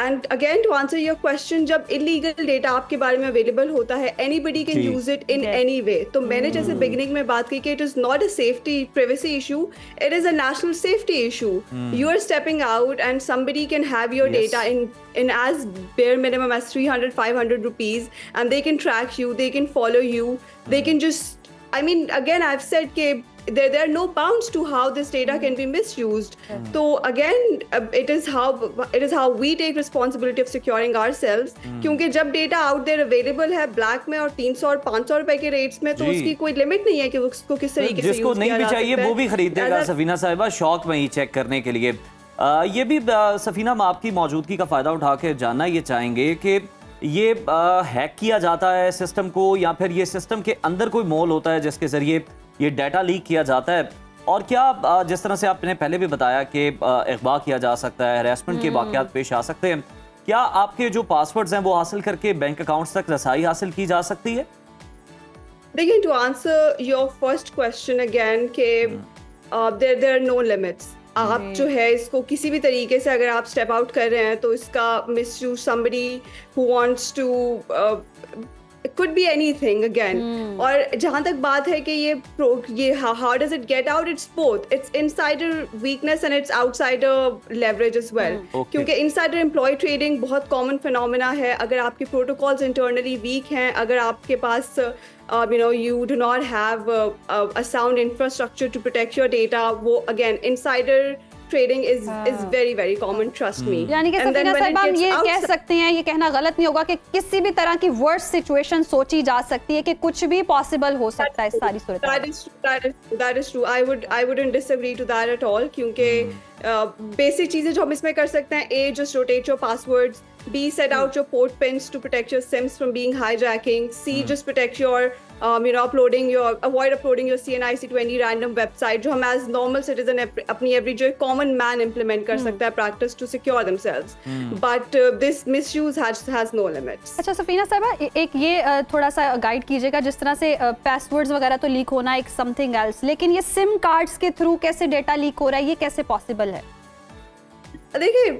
And again, to answer your question, जब illegal data आपके बारे में available होता है, anybody can use it in any way. तो मैंने जैसे beginning में बात की कि it is not a safety privacy issue, it is a national safety issue. You are stepping out and somebody can have your data in as bare minimum as 300-500 rupees, and they can track you, they can follow you, they can just, I mean, again, I've said कि there are no bounds to how this data can be misused. So again, it is how we take responsibility of securing ourselves. क्योंकि जब data out there available है black में और 300 और 500 रुपए के रेट्स में, तो उसकी कोई लिमिट नहीं है कि उसको किस तरीके से जिसको नहीं भी चाहिए वो भी खरीदेगा सफीना साहिबा, शौक में ही चेक करने के लिए। ये भी सफीना, हम आपकी मौजूदगी का फायदा उठा के जानना ये चाहेंगे कि ये हैक किया जाता है सिस्टम को, या फिर ये सिस्टम के अंदर कोई मोल होता है जिसके जरिए ये डाटा लीक किया जाता है, और क्या जिस तरह से आपने पहले भी बताया कि अगवा किया जा सकता है, हैरेसमेंट के वाक़यात पेश आ सकते हैं, क्या आपके जो पासवर्ड्स हैं वो हासिल करके बैंक अकाउंट्स तक रसाई हासिल की जा सकती है? देखिए, to answer your first question again के देयर आर नो लिमिट्स। आप जो है इसको किसी भी तरीके से अगर आप स्टेप आउट कर रहे हैं तो इसका misuse somebody who wants to it could be anything again. और जहाँ तक बात है कि ये how does it get out, it's both, it's insider weakness and it's outsider leverage as well. क्योंकि insider employee trading बहुत common phenomena है। अगर आपके protocols internally weak हैं, अगर आपके पास you do not have a sound infrastructure to protect your data, वो again insider trading is very very common, trust me. यानी कि सफीना साहिबा, हम ये कह सकते हैं, ये कहना गलत नहीं होगा कि किसी भी तरह की वर्स्ट सिचुएशन सोची जा सकती है, कि कुछ भी पॉसिबल हो सकता है इस सारी सूरत में। That is true. I wouldn't disagree to that at all, क्योंकि बेसिक चीजें जो हम इसमें कर सकते हैं, A, just rotate your passwords, B, set out your port pins to protect your SIMs from being hijacking, C, just protect your avoid uploading your CNIC to any random website, जो हम as normal citizen अपनी every जो common man implement कर सकता है practice to secure themselves. But this misuse has no limits. अच्छा सफीना साहिबा, एक ये थोड़ा सा गाइड कीजिएगा, जिस तरह से पासवर्ड्स वगैरह तो लीक होना एक समथिंग एल्स, लेकिन ये सिम कार्ड्स के थ्रू कैसे डेटा लीक हो रहा है, ये कैसे पॉसिबल है? देखिए,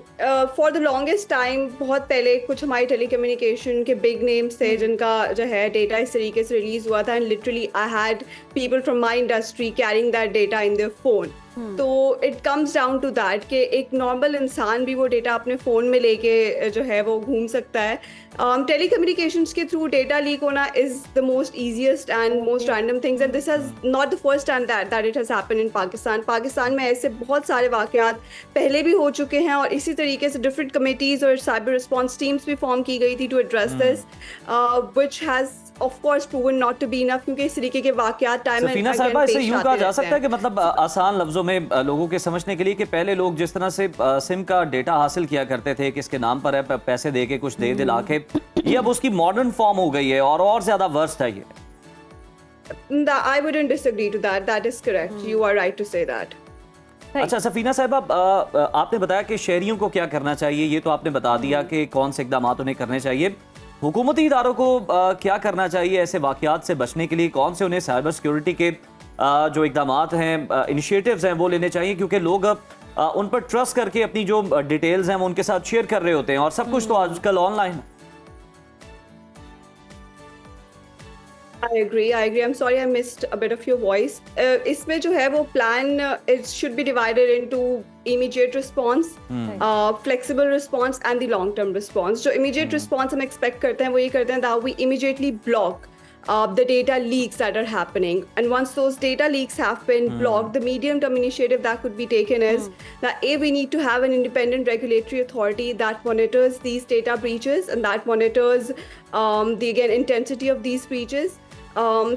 फॉर द लॉन्गेस्ट टाइम, बहुत पहले कुछ हमारे टेलीकम्युनिकेशन के बिग नेम्स थे जिनका जो है डेटा इस तरीके से रिलीज हुआ था, and literally I had people from my industry carrying that data in their phone. तो it comes down to that कि एक नॉर्मल इंसान भी वो डेटा अपने फ़ोन में लेके जो है वो घूम सकता है। टेलीकम्युनिकेशंस के थ्रू डेटा लीक होना is the most easiest and most random things, and this has not the first time that it has happen in Pakistan. Pakistan में ऐसे बहुत सारे वाक़यात पहले भी हो चुके हैं, और इसी तरीके से डिफरेंट कमिटीज़ और साइबर रिस्पॉन्स टीम्स भी फॉर्म की गई थी to address this, which has of course proven not to be enough, क्योंकि इस तरीके के वाक़यात टाइम सफीना साहिबा, इसे यूं कहा जा सकता है कि मतलब आसान लफ्जों में लोगों के समझने के लिए, कि पहले लोग जिस तरह से सिम का डेटा हासिल किया करते थे, किसके नाम पर है, पैसे दे के कुछ दे दिला के, ये अब उसकी मॉडर्न फॉर्म हो गई है और ज्यादा वर्स्ट है ये। I wouldn't disagree to that. That is correct. You are right to say that. अच्छा सफीना साहिबा, आपने बताया कि शहरियों को क्या करना चाहिए, ये तो आपने बता दिया कि कौन से इक़दाम उन्हें करने चाहिए। हुकूमती इदारों को क्या करना चाहिए ऐसे वाक़यात से बचने के लिए? कौन से उन्हें साइबर सिक्योरिटी के जो इकदामात हैं, इनिशिएटिव्स हैं, वो लेने चाहिए, क्योंकि लोग उन पर ट्रस्ट करके अपनी जो डिटेल्स हैं वो उनके साथ शेयर कर रहे होते हैं, और सब कुछ तो आजकल ऑनलाइन है। I agree. I'm sorry I missed a bit of your voice. इसमें जो है वो plan it should be divided into immediate response, flexible response and the long term response. जो immediate response हम expect करते हैं वो ये करते हैं that we immediately block the data leaks that are happening, and once those data leaks have been blocked, the medium term initiative that could be taken is that we need to have an independent regulatory authority that monitors these data breaches and that monitors the intensity of these breaches.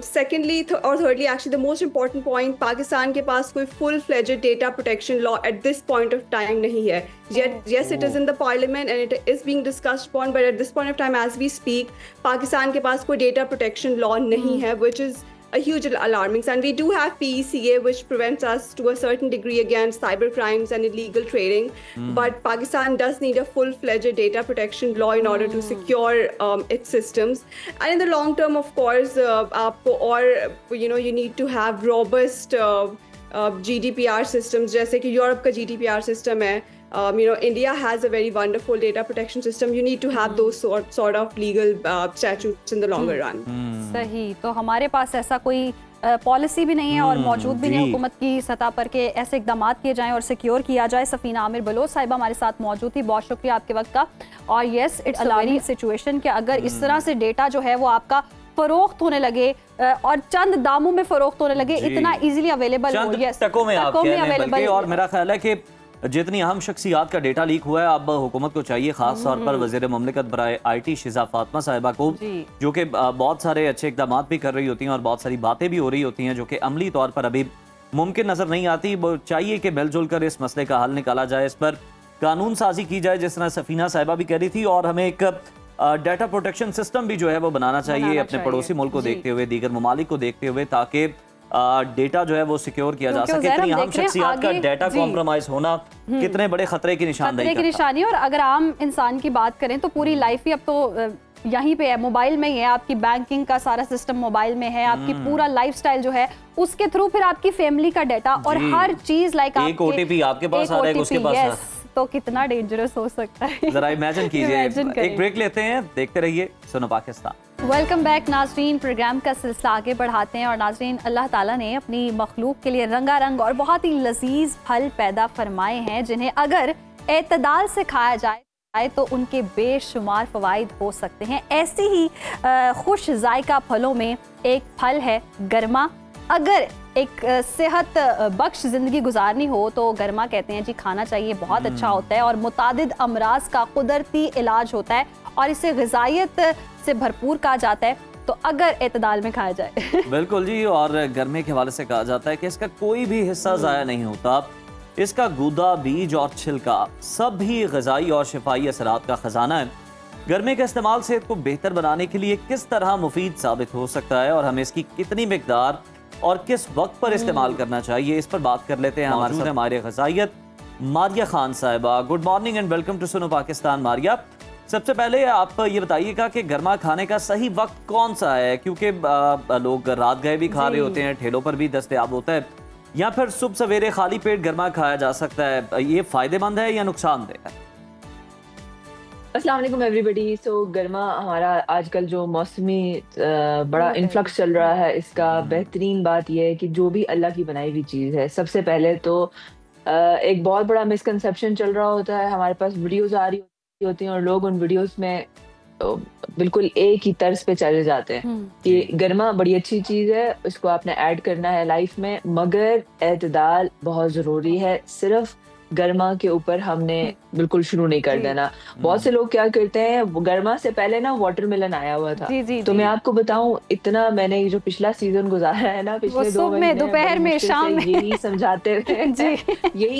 Secondly or thirdly, actually the most important point, Pakistan के पास कोई full-fledged data protection law at this point of time नहीं है. Yes, it is in the parliament and it is being discussed upon, but at this point of time as we speak, Pakistan के पास कोई data protection law नहीं है, which is a huge alarming sign. We do have PECA, which prevents us to a certain degree against cyber crimes and illegal trading, but Pakistan does need a full-fledged data protection law in order to secure its systems. And in the long term, of course, you need to have robust GDPR systems, जैसे कि यूरोप का GDPR system है. India has a very wonderful data protection system. You need to have those sort of legal statutes in the longer run. सही, तो हमारे पास ऐसा कोई पॉलिसी भी नहीं है और मौजूद भी नहीं हुकूमत की सतह पर के ऐसे इकदाम किए जाएं और सिक्योर किया जाए। सफीना आमिर बलोच साहिबा हमारे साथ मौजूद थी, बहुत शुक्रिया आपके वक्त का। और यस, इट्स अलार्मिंग सिचुएशन कि अगर इस तरह से डेटा जो है वो आपका फरोख्त होने लगे और चंद दामों में फरोख्त होने लगे, इतना इजीली अवेलेबल हो, यस टकों में अवेलेबल। और मेरा ख्याल है कि जितनी अहम शख्सियात का डेटा लीक हुआ है, अब हुकूमत को चाहिए, खास तौर पर वज़ीर मुमलिकत बराए IT शिजा फातिमा साहिबा को, जो कि बहुत सारे अच्छे इक़दाम भी कर रही होती हैं और बहुत सारी बातें भी हो रही होती हैं जो कि अमली तौर पर अभी मुमकिन नज़र नहीं आती। वो चाहिए कि मिलजुल कर इस मसले का हल निकाला जाए, इस पर कानून साजी की जाए, जिस तरह सफीना साहिबा भी कह रही थी, और हमें एक डाटा प्रोटेक्शन सिस्टम भी जो है वो बनाना चाहिए अपने पड़ोसी मुल्क को देखते हुए, दीगर ममालिक को देखते हुए, ताकि डेटा जो है वो सिक्योर किया जा सके। इतनी अहम शख्सियत का डेटा कॉम्प्रोमाइज होना कितने बड़े खतरे की निशानी। और अगर आम इंसान की बात करें तो पूरी लाइफ ही अब तो यहीं पे है, मोबाइल में ही है, आपकी बैंकिंग का सारा सिस्टम मोबाइल में है, आपकी पूरा लाइफस्टाइल जो है उसके थ्रू फिर आपकी फैमिली का डेटा और हर चीज लाइक एक OTP आपके पास आ रहा है, उसके पास है, तो कितना डेंजरस हो सकता है, जरा इमेजिन कीजिए। एक ब्रेक लेते हैं, देखते रहिए सुनो पाकिस्तान। वेलकम बैक नाजरीन, प्रोग्राम का सिलसिला आगे बढ़ाते हैं। और नाजरीन, अल्लाह ताला ने अपनी मखलूक के लिए रंगारंग और बहुत ही लजीज फल पैदा फरमाए हैं, जिन्हें अगर एतदाल से खाया जाए तो उनके बेशुमार फ़वाइद हो सकते हैं। ऐसे ही खुश जायका फलों में एक फल है गरमा। अगर एक सेहत बख्श ज़िंदगी गुजारनी हो तो गरमा कहते हैं जी खाना चाहिए, बहुत अच्छा होता है और मुतादिद अमराज का कुदरती इलाज होता है और इसे ग़िज़ाइयत से भरपूर कहा जाता है, तो अगर एतदाल में खाया जाए। बिल्कुल जी, और गर्मे के हवाले से कहा जाता है कि इसका कोई भी हिस्सा ज़ाया नहीं होता, इसका गूदा, बीज और छिलका सब भी ग़िज़ाई और शिफाई असरात का ख़जाना है। गर्मी का इस्तेमाल सेहत को बेहतर बनाने के लिए किस तरह मुफीद साबित हो सकता है और हमें इसकी कितनी मिकदार और किस वक्त पर इस्तेमाल करना चाहिए, इस पर बात कर लेते हैं। हमारे साथ हमारे ग़िज़ाइयत मारिया खान साहिबा। Good morning and welcome to Suno Pakistan. Maria, सबसे पहले आप ये बताइएगा कि गर्मा खाने का सही वक्त कौन सा है, क्योंकि लोग रात गए भी खा रहे होते हैं, ठेलों पर भी दस्तयाब होता है, या फिर सुबह सवेरे खाली पेट गर्मा खाया जा सकता है, ये फायदेमंद है या नुकसानदेह है? अस्सलाम वालेकुम एवरीबॉडी। सो गर्मा हमारा आजकल जो मौसमी बड़ा इन्फ्लक्स चल रहा है, इसका बेहतरीन बात यह है कि जो भी अल्लाह की बनाई हुई चीज़ है, सबसे पहले तो एक बहुत बड़ा मिसकंसेप्शन चल रहा होता है, हमारे पास वीडियोस आ रही होती हैं और लोग उन वीडियोस में बिल्कुल एक ही तर्ज पे चले जाते हैं कि गर्मा बड़ी अच्छी चीज़ है, इसको आपने ऐड करना है लाइफ में, मगर एतदाल बहुत ज़रूरी है। सिर्फ गर्मा के ऊपर हमने बिल्कुल शुरू नहीं कर देना। बहुत से लोग क्या करते हैं, गर्मा से पहले ना वाटरमेलन आया हुआ था, तो मैं आपको बताऊं, इतना मैंने जो पिछला सीजन गुजारा है ना, पिछले 2 महीने दोपहर में शाम में यही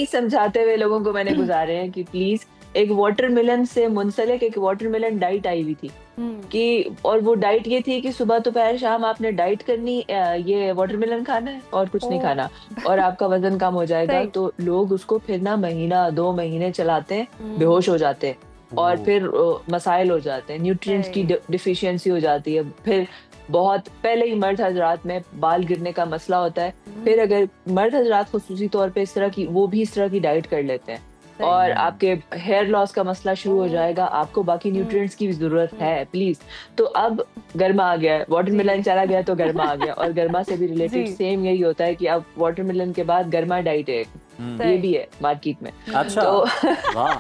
समझाते हुए लोगों को मैंने गुजारे हैं कि प्लीज एक वाटरमेलन से मुंसलिक एक वाटरमेलन डाइट आई हुई थी कि, और वो डाइट ये थी कि सुबह दोपहर शाम आपने डाइट करनी, ये वाटरमेलन खाना है और कुछ नहीं खाना, और आपका वजन कम हो जाएगा। तो लोग उसको फिर ना महीना 2 महीने चलाते हैं, बेहोश हो जाते हैं और फिर मसाइल हो जाते हैं, न्यूट्रिएंट्स की डिफिशियंसी हो जाती है, फिर बहुत पहले ही मर्द हजरात में बाल गिरने का मसला होता है, फिर अगर मर्द हजरात खुसूसी तौर पे इस तरह की डाइट कर लेते हैं और आपके हेयर लॉस का मसला शुरू हो जाएगा, आपको बाकी न्यूट्रिएंट्स की भी जरूरत है प्लीज। तो अब गर्मा आ गया, वाटरमेलन चला गया तो गर्मा आ गया, और गर्मा से भी रिलेटेड सेम यही होता है कि अब वाटरमेलन के बाद गर्मा डाइट है, ये भी है मार्केट में। अच्छा, तो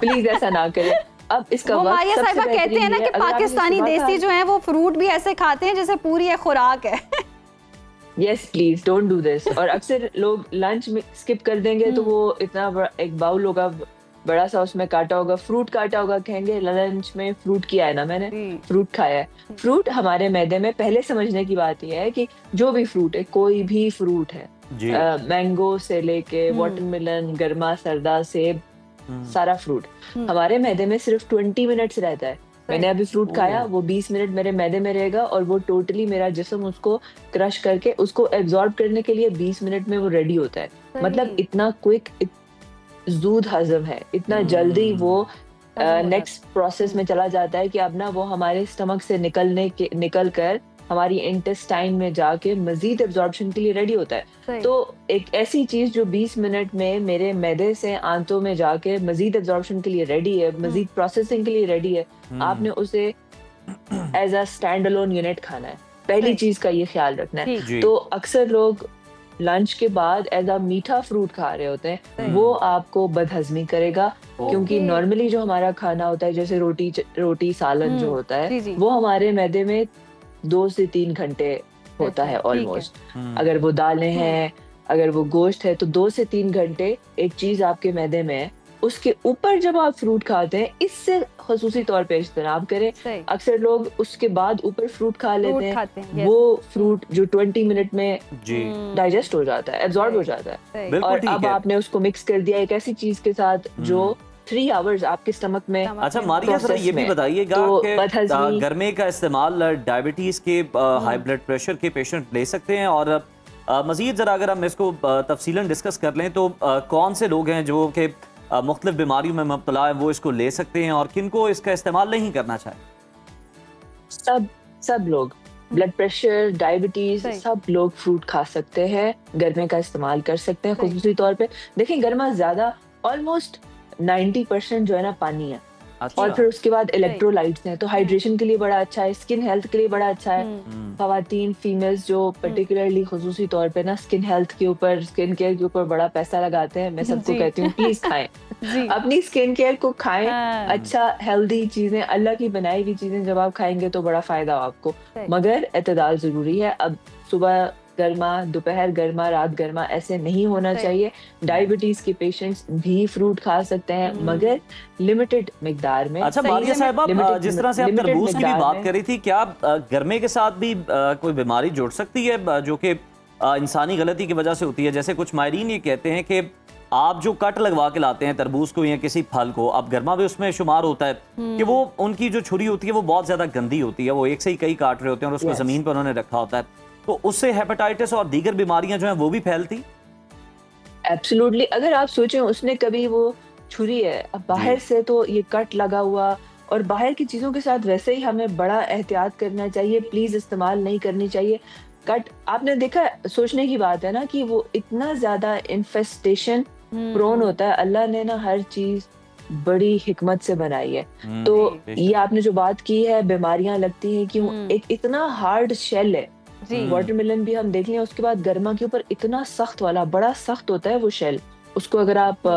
प्लीज ऐसा ना करें। अब इसका वो मारिया साहिबा कहते हैं ना कि पाकिस्तानी देसी जो है वो फ्रूट भी ऐसे खाते हैं जैसे पूरी एक खुराक है। Yes please don't do this. और अक्सर लोग लंच में स्किप कर देंगे तो वो इतना बड़ा एक बाउल होगा बड़ा सा, उसमें काटा होगा फ्रूट, काटा होगा, कहेंगे लंच में फ्रूट किया है ना मैंने, फ्रूट खाया है। फ्रूट हमारे मैदे में पहले समझने की बात यह है कि जो भी फ्रूट है, कोई भी फ्रूट है, मैंगो से लेके वाटरमेलन, गर्मा, सरदा, सेब, सारा फ्रूट हमारे मैदे में सिर्फ 20 मिनट्स रहता है। मैंने अभी फ्रूट खाया, वो 20 मिनट मेरे मैदे में रहेगा और वो टोटली मेरा जिस्म उसको क्रश करके उसको एब्जॉर्ब करने के लिए 20 मिनट में वो रेडी होता है। मतलब इतना क्विक, जूद हजम है, इतना जल्दी वो नेक्स्ट प्रोसेस में चला जाता है कि अब ना वो हमारे स्टमक से निकल कर हमारी इंटेस्टाइन में जाके मजीद एब्जॉर्प्शन के लिए रेडी होता है। तो एक ऐसी चीज जो 20 मिनट में मेरे मैदे से आंतों में जाके मजीद एब्जॉर्प्शन के लिए रेडी है, मजीद प्रोसेसिंग के लिए रेडी है, आपने उसे as a stand alone unit खाना है। पहली चीज का ये ख्याल रखना है। तो अक्सर लोग लंच के बाद एज अ मीठा फ्रूट खा रहे होते हैं, वो आपको बदहजमी करेगा, क्योंकि नॉर्मली जो हमारा खाना होता है जैसे रोटी सालन जो होता है वो हमारे मैदे में 2 से 3 घंटे होता है ऑलमोस्ट। अगर वो दालें हैं, अगर वो गोश्त है, तो 2 से 3 घंटे एक चीज आपके मैदे में है। उसके ऊपर जब आप फ्रूट खाते हैं, इससे खसूसी तौर पे इज्तनाब करें। अक्सर लोग उसके बाद ऊपर फ्रूट खा लेते हैं, वो फ्रूट जो 20 मिनट में डाइजेस्ट हो जाता है, एब्जॉर्ब हो जाता है, और अब आपने उसको मिक्स कर दिया एक ऐसी चीज के साथ जो 3 आवर्स आपके स्टमक में। अच्छा मारिया, जरा ये भी बताइएगा कि गर्मे का इस्तेमाल डायबिटीज के, हाई ब्लड प्रेशर के पेशेंट ले सकते हैं, और मजीद जरा अगर हम इसको तफसीलन डिस्कस कर लें तो कौन से लोग हैं जो कि मुख्तलिफ बीमारियों में मुब्तला है वो इसको ले सकते हैं, और किनको इसका इस्तेमाल नहीं करना चाहिए? सब लोग, ब्लड प्रेशर, डायबिटीज, सब लोग फ्रूट खा सकते हैं, गर्मे का इस्तेमाल कर सकते हैं खुसूसी तौर पे। देखिए गर्मा ज्यादा ऑलमोस्ट 90% जो है ना पानी है, और फिर उसके बाद इलेक्ट्रोलाइट्स हैं, तो हाइड्रेशन के लिए बड़ा अच्छा है, स्किन हेल्थ के लिए बड़ा अच्छा है। खवातीन, फीमेल्स जो पर्टिकुलरली खुसूसी तौर पे ना स्किन हेल्थ के ऊपर, स्किन केयर के ऊपर बड़ा पैसा लगाते हैं, मैं सबको कहती हूँ प्लीज खाएं, अपनी स्किन केयर को खाएं। अच्छा हेल्दी चीजें, अल्लाह की बनाई हुई चीजें जब आप खाएंगे तो बड़ा फायदा हो आपको, मगर एतदाल जरूरी है। अब सुबह गर्मा, दोपहर गर्मा, रात गर्मा, ऐसे नहीं होना चाहिए। डायबिटीज के पेशेंट्स भी फ्रूट खा सकते हैं, मगर लिमिटेड मिकदार में। अच्छा मारिया साहिबा, जिस तरह से आप तरबूज की भी बात करी थी, क्या गर्मे के साथ भी कोई बीमारी जुड़ सकती है जो कि इंसानी गलती की वजह से होती है? जैसे कुछ माहिरीन ये कहते हैं कि आप जो कट लगवा के लाते हैं तरबूज को या किसी फल को, अब गर्मा भी उसमें शुमार होता है कि वो उनकी जो छुरी होती है वो बहुत ज्यादा गंदी होती है, वो एक से ही कई काट रहे होते हैं और उसको जमीन पर उन्होंने रखा होता है, तो उससे हेपेटाइटिस और दीगर बीमारियां जो हैं वो भी फैलती। एब्सोल्युटली। अगर आप सोचें उसने कभी वो छुरी है, अब बाहर से तो ये कट लगा हुआ, और बाहर की चीजों के साथ वैसे ही हमें बड़ा एहतियात करना चाहिए, प्लीज इस्तेमाल नहीं करनी चाहिए कट। आपने देखा, सोचने की बात है ना कि वो इतना ज्यादा इन्फेस्टेशन प्रोन होता है। अल्लाह ने ना हर चीज बड़ी हिकमत से बनाई है। तो ये आपने जो बात की है, बीमारियां लगती हैं क्यों, एक इतना हार्ड शेल है। वाटरमेलन भी हम देख लें, उसके बाद गर्मा के ऊपर इतना सख्त वाला, बड़ा सख्त होता है वो शेल, उसको अगर आप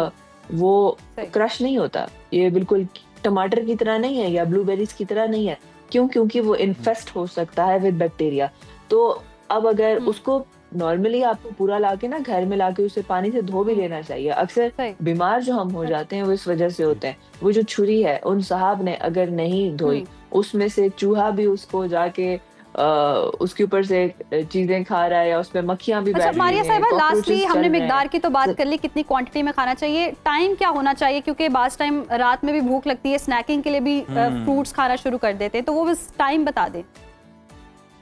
वो क्रश नहीं होता, ये बिल्कुल टमाटर की तरह नहीं है या ब्लूबेरीज की तरह नहीं है। क्यों? क्योंकि वो इन्फेस्ट हो सकता है विद बैक्टीरिया। तो अब अगर उसको नॉर्मली आपको पूरा लाके ना घर में लाके उसे पानी से धो भी लेना चाहिए। अक्सर बीमार जो हम हो जाते हैं वो इस वजह से होते हैं। वो जो छुरी है उन साहब ने अगर नहीं धोई, उसमें से चूहा भी उसको जाके उसके ऊपर से चीजें खा रहा है या उसमें मक्खियां भी बैठ रही हैं। मारिया साहिबा, लास्टली हमने मिकदार की तो बात कर ली, कितनी क्वांटिटी में खाना चाहिए, टाइम क्या होना चाहिए? क्योंकि बास टाइम रात में भी भूख लगती है, स्नैकिंग के लिए भी फ्रूट्स खाना शुरू कर देते हैं, तो वो बस टाइम बता दें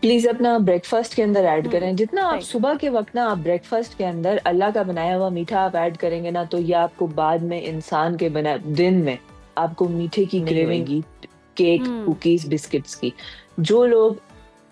प्लीज। अपना ब्रेकफास्ट के अंदर ऐड करें, जितना आप सुबह के वक्त ना आप ब्रेकफास्ट के अंदर अल्लाह का बनाया हुआ मीठा आप ऐड करेंगे ना, तो ये आपको बाद में इंसान के दिन में आपको मीठे की क्रेविंग, केक, कुकीज, बिस्किट्स की। जो लोग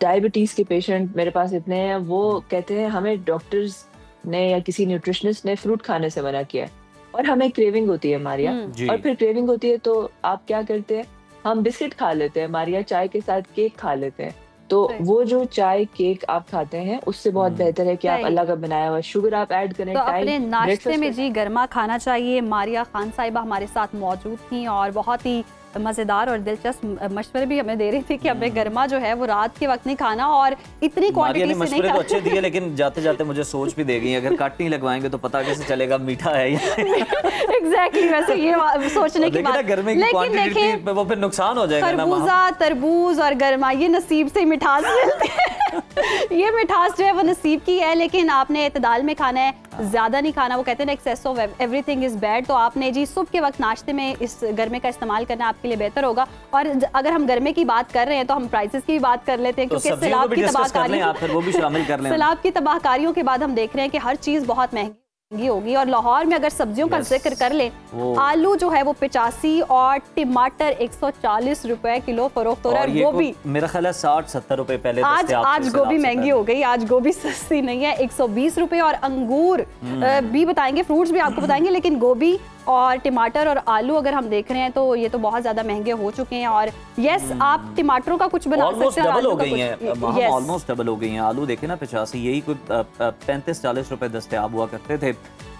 डायबिटीज के पेशेंट मेरे पास इतने हैं, वो कहते हैं हमें डॉक्टर्स ने या किसी न्यूट्रिशनिस्ट ने फ्रूट खाने से मना किया है, और हमें क्रेविंग होती है मारिया, और फिर क्रेविंग होती है तो आप क्या करते हैं, हम बिस्किट खा लेते हैं मारिया, चाय के साथ केक खा लेते हैं। तो वो जो चाय केक आप खाते हैं उससे बहुत बेहतर है कि आप अल्लाह का बनाया हुआ शुगर आप ऐड करें। तो अपने नाश्ते में जी गर्मा खाना चाहिए। मारिया खान साहिबा हमारे साथ मौजूद थी और बहुत ही मजेदार और दिलचस्प मशवरे भी हमें दे रही थी कि हमें गर्मा जो है वो रात के वक्त नहीं खाना और इतनी क्वांटिटी से नहीं खाना। अच्छे दिए, लेकिन जाते जाते मुझे सोच भी दे गई, अगर कट नहीं लगवाएंगे तो पता कैसे चलेगा मीठा है या एग्जैक्टली वैसे ये सोचने की बात, लेकिन देखिए वो फिर नुकसान हो जाएगा। खरबूजा, तरबूज और गर्मा ये नसीब से मिठास मिलती है। ये मिठास जो है वो नसीब की है, लेकिन आपने इतदाल में खाना है, ज्यादा नहीं खाना। वो कहते हैं ना excess of everything is bad. तो आपने जी सुबह के वक्त नाश्ते में इस गर्मे का इस्तेमाल करना आपके लिए बेहतर होगा। और अगर हम गर्मे की बात कर रहे हैं तो हम प्राइसेस की भी बात कर लेते हैं, क्योंकि सैलाब की तबाहकारियों के बाद हम देख रहे हैं कि हर चीज बहुत महंगी होगी। और लाहौर में अगर सब्जियों का जिक्र कर ले, आलू जो है वो 85 और टमाटर 140 रुपए किलो फरोख्त हो रहा है। गोभी मेरा ख्याल है 60-70 रुपए पहले। आज गोभी महंगी हो गई, आज गोभी सस्ती नहीं है, 120 रुपए। और अंगूर भी बताएंगे, फ्रूट्स भी आपको बताएंगे, लेकिन गोभी और टमाटर और आलू अगर हम देख रहे हैं तो ये तो बहुत ज्यादा महंगे हो चुके हैं। और यस, आप टमाटरों का कुछ बना सकते हैं। डबल हो गई हैं, ऑलमोस्ट डबल हो गई हैं। आलू देखे ना 85, यही कुछ 35-40 रुपए दस्तयाब हुआ करते थे।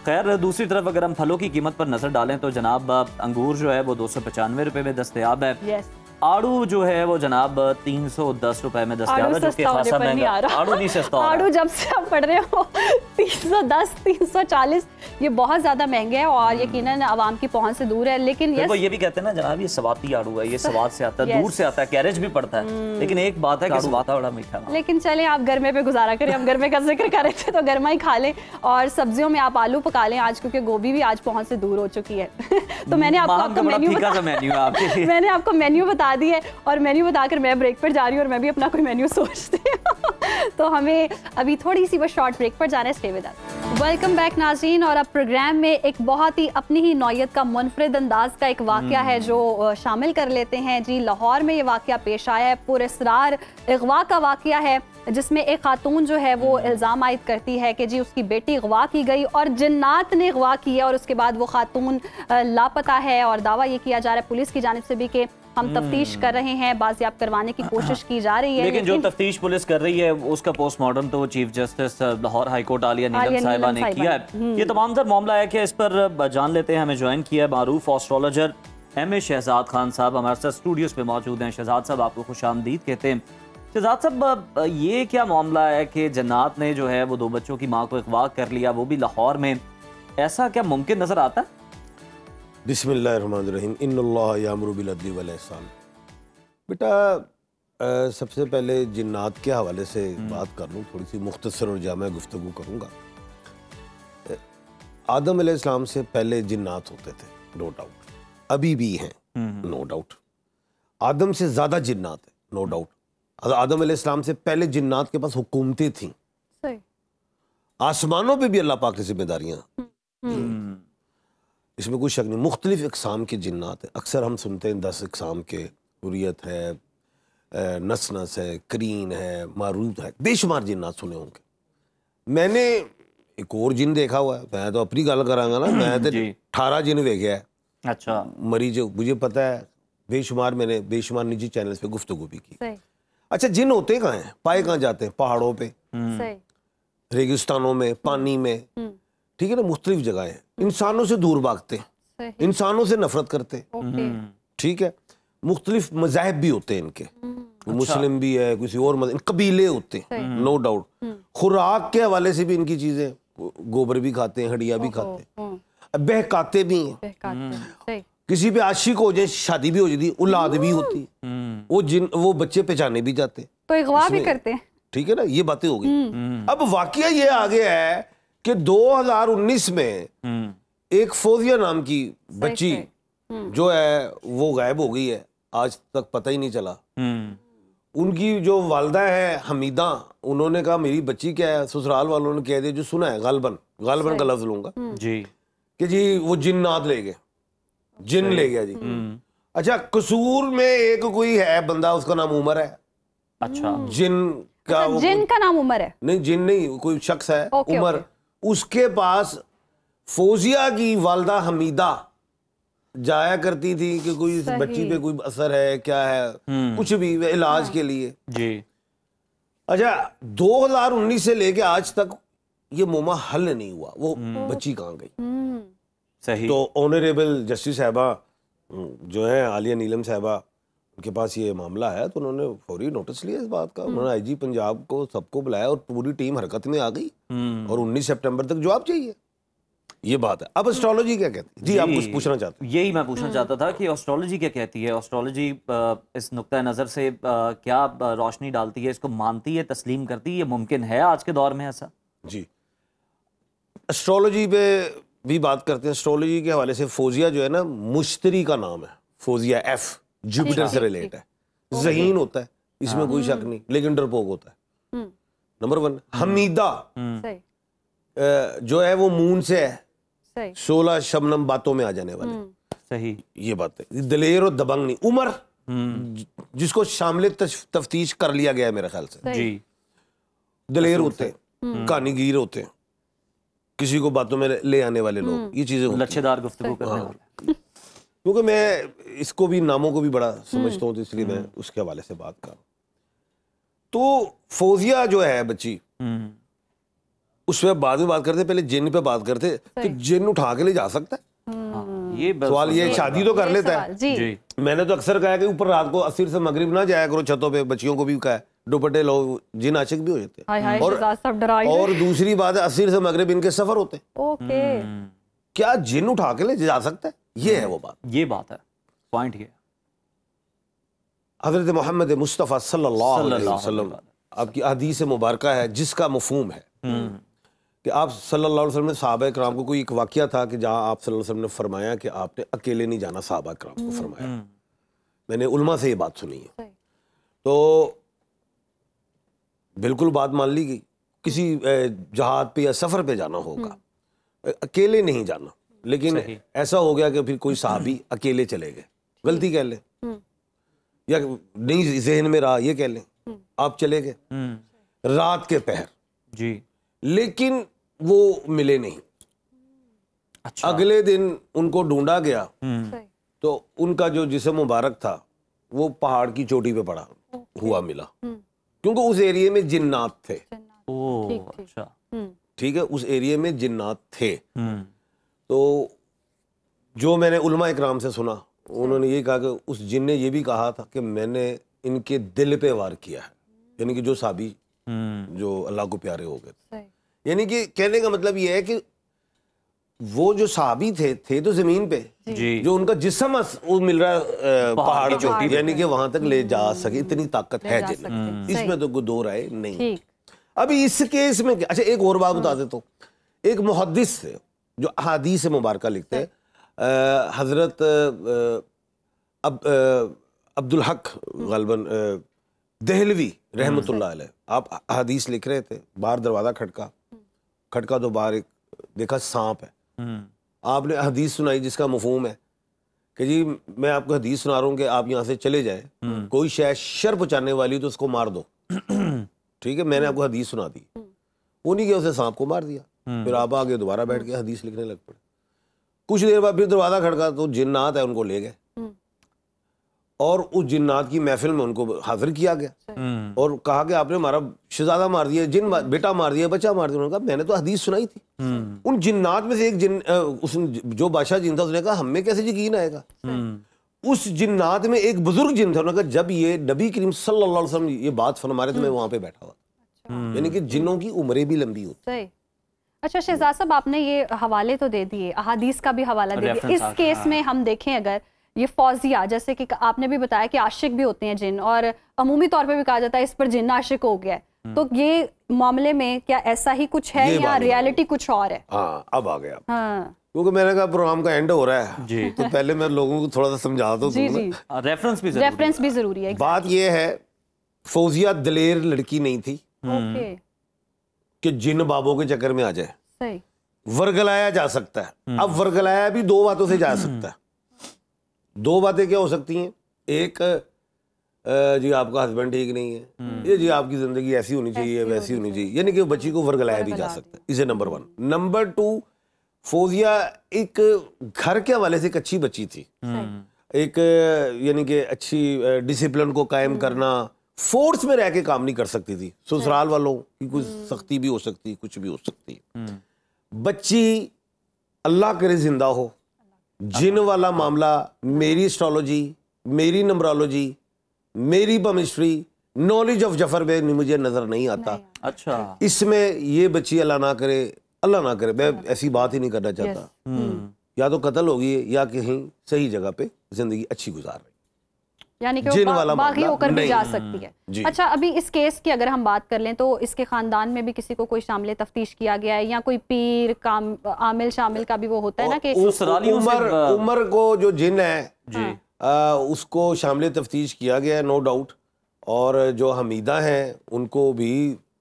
खैर दूसरी तरफ अगर हम फलों की कीमत पर नजर डालें तो जनाब अंगूर जो है वो 295 रुपए में दस्तयाब है। आड़ू जो है वो जनाब 310 रुपए में दस्तयाब है, जो कि खासा महंगा। आड़ू नहीं सस्ता, आड़ू जब से आप पढ़ रहे हो 310, 340 ये बहुत ज्यादा महंगे हैं और यकीनन आवाम की पहुंच से दूर है। लेकिन वो ये भी कहते हैं ना जनाब, ये सवाती आड़ू है, ये सवात से आता है, दूर से आता है, कैरेज भी पड़ता है, लेकिन एक बात है कि सवाता बड़ा मीठा। लेकिन चले आप गर्मे पे गुजारा करें, हम गर्मे का जिक्र कर रहे थे तो गर्मा ही खा लें। और सब्जियों में आप आलू पका लें आज, क्योंकि गोभी भी आज पहुंच से दूर हो चुकी है। तो मैंने आपको मेन्यू बता दी है और मेन्यू बताकर मैं ब्रेक पर जा रही हूँ और मैं भी अपना कोई मेन्यू सोचती हूँ। तो हमें अभी थोड़ी सी बस शॉर्ट ब्रेक पर जाना है। Stay with us. Welcome back नाज़रीन। और अब प्रोग्राम में एक बहुत ही अपनी ही नौयत का मुनफरिद अंदाज का एक वाकया है जो शामिल कर लेते हैं जी। लाहौर में ये वाकया पेश आया है, पुरअसरार अगवा का वाकया है, जिसमें एक खातून जो है वो इल्ज़ाम आयद करती है कि जी उसकी बेटी अगवा की गई और जिन्नात ने अगवा किया और उसके बाद वो खातून लापता है। और दावा ये किया जा रहा है पुलिस की जानिब से भी कि हम तफ्तीश कर रहे हैं, बाजियाब करवाने की कोशिश की जा रही है। लेकिन जो तफ्तीश पुलिस कर रही है उसका पोस्टमार्टम तो chief justice Lahore high court Aliya Neelum साहिबा ने किया है। ये तमाम तर मामला है कि इस पर जान लेते हैं। हमें ज्वाइन किया है मारूफ एस्ट्रोलॉजर M.A. शहजाद खान साहब, हमारे साथ स्टूडियोज पे मौजूद हैं। शहजाद साहब आपको खुशामदीद कहते हैं। शहजाद साहब, ये क्या मामला है कि जन्नात ने जो है वो 2 बच्चों की माँ को अगवा कर लिया, वो भी लाहौर में, ऐसा क्या मुमकिन नजर आता है? बिस्मिल्लाहिर्रहमानिर्रहीम, इन्नल्लाह यामुरु बिल अदली वल एहसान। बेटा सबसे पहले जिन्नात के हवाले से बात कर लूँ, थोड़ी सी मुख्तसर और जामा गुफ्तगू करूँगा। आदम अलैहिस्सलाम से पहले जिन्नात होते थे, नो डाउट, अभी भी हैं, नो डाउट। आदम से ज़्यादा जिन्नात है, नो डाउट। आदम अलैहिस्सलाम से पहले जिन्नात के पास हुकूमतें थीं, आसमानों पे भी अल्लाह पाक की जिम्मेदारियाँ, इसमें कोई शक नहीं। मुख्तलिफ इकसाम के जिन्नात है, अक्सर हम सुनते हैं 10 इकसाम के, हुर्रियत है, नस है, करीन है, मारूत है, बेशुमार जिन्नात सुने होंगे। मैंने एक और जिन देखा हुआ है, मैं तो अपनी गल करांगा ना, मैं तो 18 जिन देखा है। अच्छा, मरीज मुझे पता है, बेशुमार, मैंने बेशुमार निजी चैनल्स पे गुफ्तगू भी की। अच्छा, जिन होते कहाँ हैं? पाए कहाँ जाते हैं? पहाड़ों पे, रेगिस्तानों में, पानी में, ठीक है ना, मुख्तलिफ जगह है। इंसानों से दूर भागते, इंसानों से नफरत करते, ठीक है। मुख्तलिफ मज़ाहिब भी होते हैं इनके, मुस्लिम भी है, किसी और मज़हब, कबीले होते हैं, नो डाउट। खुराक के हवाले से भी इनकी चीजें, गोबर भी खाते हैं, हड्डियां भी खाते हैं, बहकाते भी हैं। किसी पे आशिक हो जाए, शादी भी हो जाती, औलाद भी होती, वो बच्चे पहचाने भी जाते, तो अगवा भी करते हैं, ठीक है ना। ये बातें हो गई। अब वाकया ये आ गया है कि 2019 में एक फौजिया नाम की बच्ची जो है वो गायब हो गई है, आज तक पता ही नहीं चला। उनकी जो वालदा है हमीदा, उन्होंने कहा मेरी बच्ची क्या है, ससुराल वालों ने कह दिया, जो सुना है गालबन का लफ्ज लूंगा जी, कि जी वो जिन्नात ले गए, जिन ले गया जी। अच्छा, कसूर में एक कोई है बंदा, उसका नाम उमर है, अच्छा, जिन का अच्छा, जिन का नाम उमर है? नहीं, जिन नहीं, कोई शख्स है ओके, उमर, उसके पास फौजिया की वालदा हमीदा जाया करती थी कि कोई इस बच्ची पे कोई असर है क्या है, कुछ भी इलाज के लिए जी। अच्छा, 2019 से लेके आज तक ये मुमा हल नहीं हुआ, वो बच्ची कहाँ गई? सही। तो ऑनरेबल जस्टिस साहबा जो है आलिया नीलम साहबा, उनके पास ये मामला है, तो उन्होंने फौरी नोटिस लिया इस बात का। उन्होंने आईजी पंजाब को सबको बुलाया और पूरी टीम हरकत में आ गई और 19 सितंबर तक जवाब चाहिए। ये बात है। अब एस्ट्रोलॉजी क्या कहती है? जी, आप कुछ पूछना चाहते हैं? यही मैं पूछना चाहता था कि एस्ट्रोलॉजी क्या कहती है। एस्ट्रोलॉजी इस नुक्ता नज़र से क्या रोशनी डालती है, इसको मानती है, तस्लीम करती है, ये मुमकिन है आज के दौर में ऐसा? जी, एस्ट्रोलॉजी पे भी बात करते हैं। एस्ट्रोलॉजी के हवाले से फौजिया जो है ना, मुश्तरी का नाम है फौजिया, एफ जुपिटर से रिलेट है, ज़हीन होता है, इसमें कोई शक नहीं, लेकिन डरपोक होता है। नंबर 1। हमीदा जो है वो मून से है, 16 शबनम बातों में आ जाने वाले। सही, ये बात है। दलेर और दबंग नहीं। उमर जिसको शामिल तफ्तीश कर लिया गया है मेरे ख्याल से, जी। दलेर होते हैं, कहानीगीर होते हैं, किसी को बातों में ले आने वाले लोग, ये चीजें लच्छेदार गुफ्तगू करने वाले। क्योंकि मैं इसको भी, नामों को भी बड़ा समझता हूँ, तो इसलिए मैं उसके हवाले से बात कर रहा हूँ। तो फौजिया जो है बच्ची, उस पर बाद में बात करते, पहले जिन पे बात करते कि जिन उठा के ले जा सकता है। ये सवाल ये, शादी तो कर लेता है जी। मैंने तो अक्सर कहा कि ऊपर रात को असर से मगरिब ना जाया करो छतों पे, बच्चियों को भी कहा है, दुपट्टे लो, जिन आशिक भी हो जाते हैं। और दूसरी बात है, असर से मगरिब इनके सफर होते हैं। ओके, क्या जिन उठा के ले जा सकता है? ये है वो बात, ये बात है, पॉइंट ये। हजरत मोहम्मद मुस्तफ़ा सल्लल्लाहु अलैहि वसल्लम, आपकी हदीस मुबारक है जिसका मफहूम है कि आप सल्लल्लाहु अलैहि वसल्लम ने सहाबा किराम को, कोई एक वाकया था कि जहां आप सल्लल्लाहु अलैहि वसल्लम ने फरमाया कि आपने अकेले नहीं जाना, सहाबा किराम को फरमाया। मैंने उलमा से ये बात सुनी है, तो बिल्कुल बात मान ली गई। किसी जहाज पे या सफर पे जाना होगा, अकेले नहीं जाना, लेकिन ऐसा हो गया कि फिर कोई साहबी अकेले चले गए, गलती कह लें या नहीं जहन में रहा ये कह लें, आप चले गए रात के पहर जी, लेकिन वो मिले नहीं। अच्छा। अगले दिन उनको ढूंढा गया तो उनका जो जिस्म मुबारक था वो पहाड़ की चोटी पे पड़ा हुआ मिला, क्योंकि उस एरिया में जिन्नात थे। अच्छा, ठीक है, उस एरिया में जिन्नात थे। तो जो मैंने उलमा इकराम से सुना, उन्होंने ये कहा कि उस जिन ने ये भी कहा था कि मैंने इनके दिल पे वार किया है, यानी कि जो साबी जो अल्लाह को प्यारे हो गए। यानी कि कहने का मतलब ये है कि वो जो साहबी थे तो जमीन पे, जो उनका जिस्म वो मिल रहा है पहाड़ चोटी, यानी कि वहां तक ले जा सके, इतनी ताकत है जिन, इसमें तो कोई दो राय नहीं। अभी इस केस में अच्छा एक और बात बता देता हूँ। एक मुहद्दिस थे जो अहादीस मुबारक लिखते हैं, हजरत अब्दुल हक गलबन दहलवी रहमतुल्लाह अलैह, आप हदीस लिख रहे थे, बाहर दरवाजा खटका तो बाहर एक देखा सांप है। आपने हदीस सुनाई जिसका मफहूम है कि जी मैं आपको हदीस सुना रहा हूँ कि आप यहाँ से चले जाए, कोई शायद शर पहुंचाने वाली तो उसको मार दो। ठीक है, मैंने आपको हदीस सुना दी, वो नहीं गया, उसे सांप को मार दिया। फिर आप आगे दोबारा बैठ के हदीस लिखने लग पड़े। कुछ देर बाद फिर दरवाजा खड़का तो जिन्नात है उनको ले गए और उस जिन्नात की महफिल में उनको हाजिर किया गया और कहा कि आपने हमारा शहजादा मार दिया, जिन बेटा मार दिया, बच्चा मार दिया। उन्होंने कहा मैंने तो हदीस सुनाई थी। उन जिन्नात में से एक जिन जो बादशाह जिन था, उसने कहा हमें कैसे यकीन आएगा। उस जिन्नात में एक बुजुर्ग जिन था, उन्होंने कहा जब ये नबी करीम सल्लल्लाहु अलैहि वसल्लम ये बात फरमा रहे थे मैं वहां पे बैठा हुआ। यानी कि जिन्नों की उम्रें भी लंबी होती। अच्छा शहजाद साहब, आपने ये हवाले तो दे दिए, अहादीस का भी हवाला दे दिया। इस केस में हम देखें, अगर ये फौजिया, जैसे कि आपने भी बताया कि आशिक भी होते हैं जिन, और अमूमी तौर पे भी कहा जाता है इस पर जिन आशिक हो गया, तो ये मामले में क्या ऐसा ही कुछ है या रियलिटी कुछ और है? हाँ, अब आ गया। हाँ। क्योंकि मैंने कहा प्रोग्राम का एंड हो रहा है जी, तो पहले मैं लोगों को थोड़ा सा समझा दूं। रेफरेंस भी जरूरी है। बात ये है, फौजिया दलेर लड़की नहीं थी कि जिन बाबों के चक्कर में आ जाए। सही। वर्गलाया जा सकता है। अब वर्गलाया भी दो बातों से जा सकता है। दो बातें क्या हो सकती हैं? एक जी आपका हस्बैंड ठीक नहीं है, ये जी आपकी जिंदगी ऐसी होनी चाहिए, वैसी होनी चाहिए, यानी कि बच्ची को वर्गलाया भी जा सकता है। इसे नंबर 1। नंबर 2, फौजिया एक घर के हवाले से एक अच्छी बच्ची थी, एक यानी कि अच्छी डिसिप्लिन को कायम करना, फोर्स में रह के काम नहीं कर सकती थी। ससुराल वालों की कुछ सख्ती भी हो सकती, कुछ भी हो सकती। बच्ची अल्लाह करे जिंदा हो, जिन वाला मामला मेरी एस्ट्रोलॉजी, मेरी नंबरोलॉजी, मेरी पमिस्ट्री, नॉलेज ऑफ जफर में मुझे नजर नहीं आता। अच्छा, इसमें ये बच्ची अल्लाह ना करे, मैं ऐसी बात ही नहीं करना चाहता, या तो कत्ल होगी या कहीं सही जगह पे जिंदगी अच्छी गुजार रही, यानी कि वो बागी होकर भी जा सकती है। अच्छा, अभी इस केस की अगर हम बात कर लें तो इसके खानदान में भी किसी को कोई शामिल तफ्तीश किया गया है, या कोई पीर काम आमिल शामिल का भी वो होता है ना कि उमर को जो जिन है उसको शामिल तफ्तीश किया गया है, नो डाउट। और जो हमीदा हैं उनको भी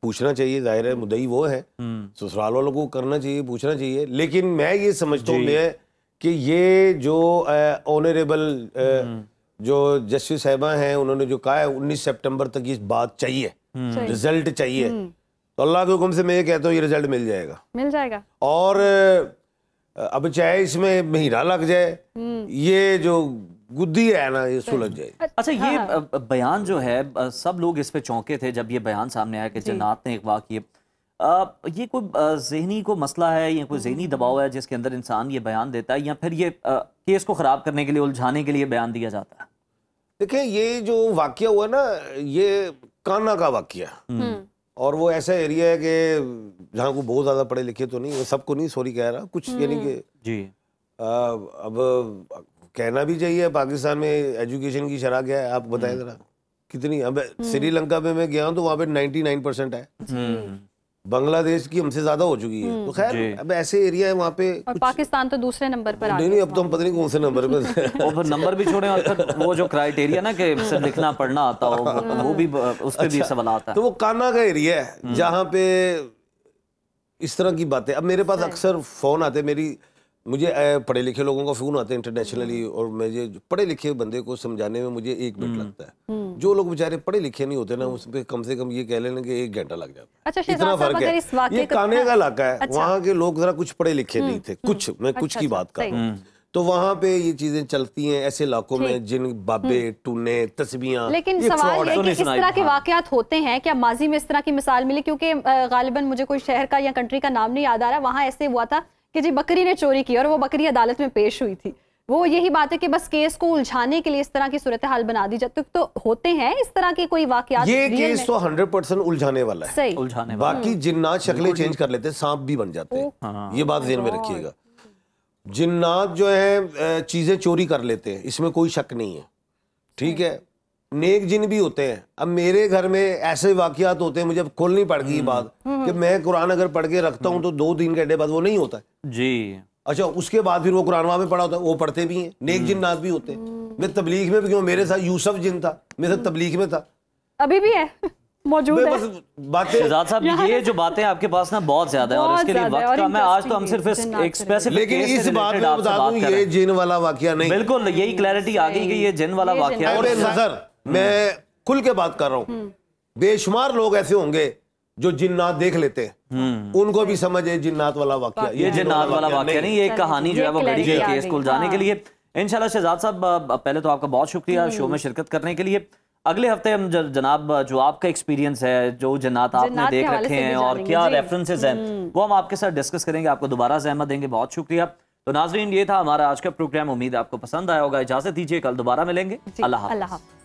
पूछना चाहिए, जाहिर है मुद्दई वो है, ससुराल वालों को करना चाहिए, पूछना चाहिए। लेकिन मैं ये समझता हूँ कि ये जो ऑनरेबल जो जस्टिस साहिबा हैं उन्होंने जो कहा है 19 सितंबर तक ये बात चाहिए, रिजल्ट चाहिए, तो अल्लाह के हुक्म से मैं ये कहता हूँ ये रिजल्ट मिल जाएगा। और अब चाहे इसमें महीना लग जाए, ये जो गुद्दी है ना ये सुलझ जाए। अच्छा, ये बयान जो है सब लोग इस पे चौंके थे जब ये बयान सामने आया कि जन्नात ने अगवा किए। ये कोई जहनी को मसला है या कोई जहनी दबाव है जिसके अंदर इंसान ये बयान देता है, या फिर ये केस को ख़राब करने के लिए, उलझाने के लिए बयान दिया जाता है? देखिए, ये जो वाकया हुआ ना, ये काना का वाकया, और वो ऐसा एरिया है कि जहाँ को बहुत ज़्यादा पढ़े लिखे तो नहीं, सबको नहीं सॉरी कह रहा, कुछ यानी कि जी अब कहना भी चाहिए, पाकिस्तान में एजुकेशन की शरह क्या है आप बताएं ज़रा कितनी। अब श्रीलंका में मैं गया हूँ तो वहाँ पे 99% है, बांग्लादेश की हमसे ज्यादा हो चुकी है, तो खैर अब ऐसे एरिया है वहाँ पे। और पाकिस्तान तो दूसरे नंबर पर नहीं, अब तो हम पता नहीं कौन से नंबर पे और फिर नंबर भी छोड़े, और फिर वो जो क्राइटेरिया ना कि सिर्फ लिखना पढ़ना आता हो, वो भी उस पर भी सवाल आता है। तो वो काना का एरिया है जहाँ पे इस तरह की बातें। अब मेरे पास अक्सर फोन आते, मुझे पढ़े लिखे लोगों का फोन आता है इंटरनेशनली, और मुझे पढ़े लिखे बंदे को समझाने में मुझे 1 मिनट लगता है। जो लोग बेचारे पढ़े लिखे नहीं होते ना, उस पे कम से कम ये कह लेना कि 1 घंटा लग जाता है। अच्छा, इतना फर्क है। ये काने का इलाका है। अच्छा। वहाँ के लोग जरा कुछ पढ़े लिखे नहीं थे, मैं कुछ की बात कर रहा हूँ, तो वहाँ पे ये चीजें चलती हैं ऐसे इलाकों में, जिन बाबे टूने तस्बियां। लेकिन सवाल है कि इस तरह के वाकयात होते हैं क्या? माजी में इस तरह की मिसाल मिली? क्योंकि गालिबन मुझे कोई शहर का या कंट्री का नाम नहीं याद आ रहा, वहाँ ऐसे हुआ था कि जी बकरी ने चोरी की और वो बकरी अदालत में पेश हुई थी। वो यही बात है कि बस केस को उलझाने के लिए इस तरह की सूरत हाल बना दी जाती, तो होते हैं इस तरह के कोई वाकयात। ये केस तो 100% उलझाने वाला है, सही उलझाने वाला। बाकी जिन्नात शक्लें चेंज कर लेते हैं, सांप भी बन जाते हैं, ये बात ध्यान में रखिएगा। जिन्नात जो है चीजें चोरी कर लेते हैं, इसमें कोई शक नहीं है, ठीक है। नेक जिन भी होते हैं। अब मेरे घर में ऐसे वाकयात होते हैं, मुझे खोलनी पड़ गई बात कि मैं कुरान अगर पढ़ के रखता हूँ तो 2-3 घंटे बाद वो नहीं होता है जी। अच्छा, उसके बाद फिर वो कुरान वहाँ में पढ़ा होता है, वो पढ़ते भी हैं, नेक जिन्नात भी होते हैं। मैं तबलीग में भी क्यों, मेरे साथ यूसुफ जिन था, मेरे साथ तबलीग में था, अभी भी है, मौजूद है। बस बातें शहजाद साहब, ये जो बातें आपके पास ना बहुत ज्यादा है, और इसके लिए वक्त कम है। आज तो हम सिर्फ एक स्पेसिफिक, लेकिन इस बात में बता दूं ये जिन वाला वाकया नहीं, बिल्कुल यही क्लैरिटी आ गई कि ये जिन वाला वाकया है। और नजर मैं खुल के बात कर रहा हूँ, बेशुमार लोग ऐसे होंगे जो जिन्नात देख लेते हैं, उनको भी समझ है जिन्नात वाला वाकया, ये जिन्नात वाला वाकया नहीं, ये कहानी जो है वो घड़ी के केस को उलझाने के लिए। इंशाल्लाह शहजाद साहब, पहले तो आपका बहुत शुक्रिया शो में शिरकत करने के लिए। अगले हफ्ते हम जनाब जो आपका एक्सपीरियंस है, जो जिन्नात आपने देख रखे हैं और क्या रेफरेंसेस हैं, वो हम आपके साथ डिस्कस करेंगे, आपको दोबारा ज़हमत देंगे। बहुत शुक्रिया। तो नाज़रीन, ये था हमारा आज का प्रोग्राम, उम्मीद आपको पसंद आया होगा। इजाजत दीजिए, कल दोबारा मिलेंगे। अल्लाह हाफ़िज़।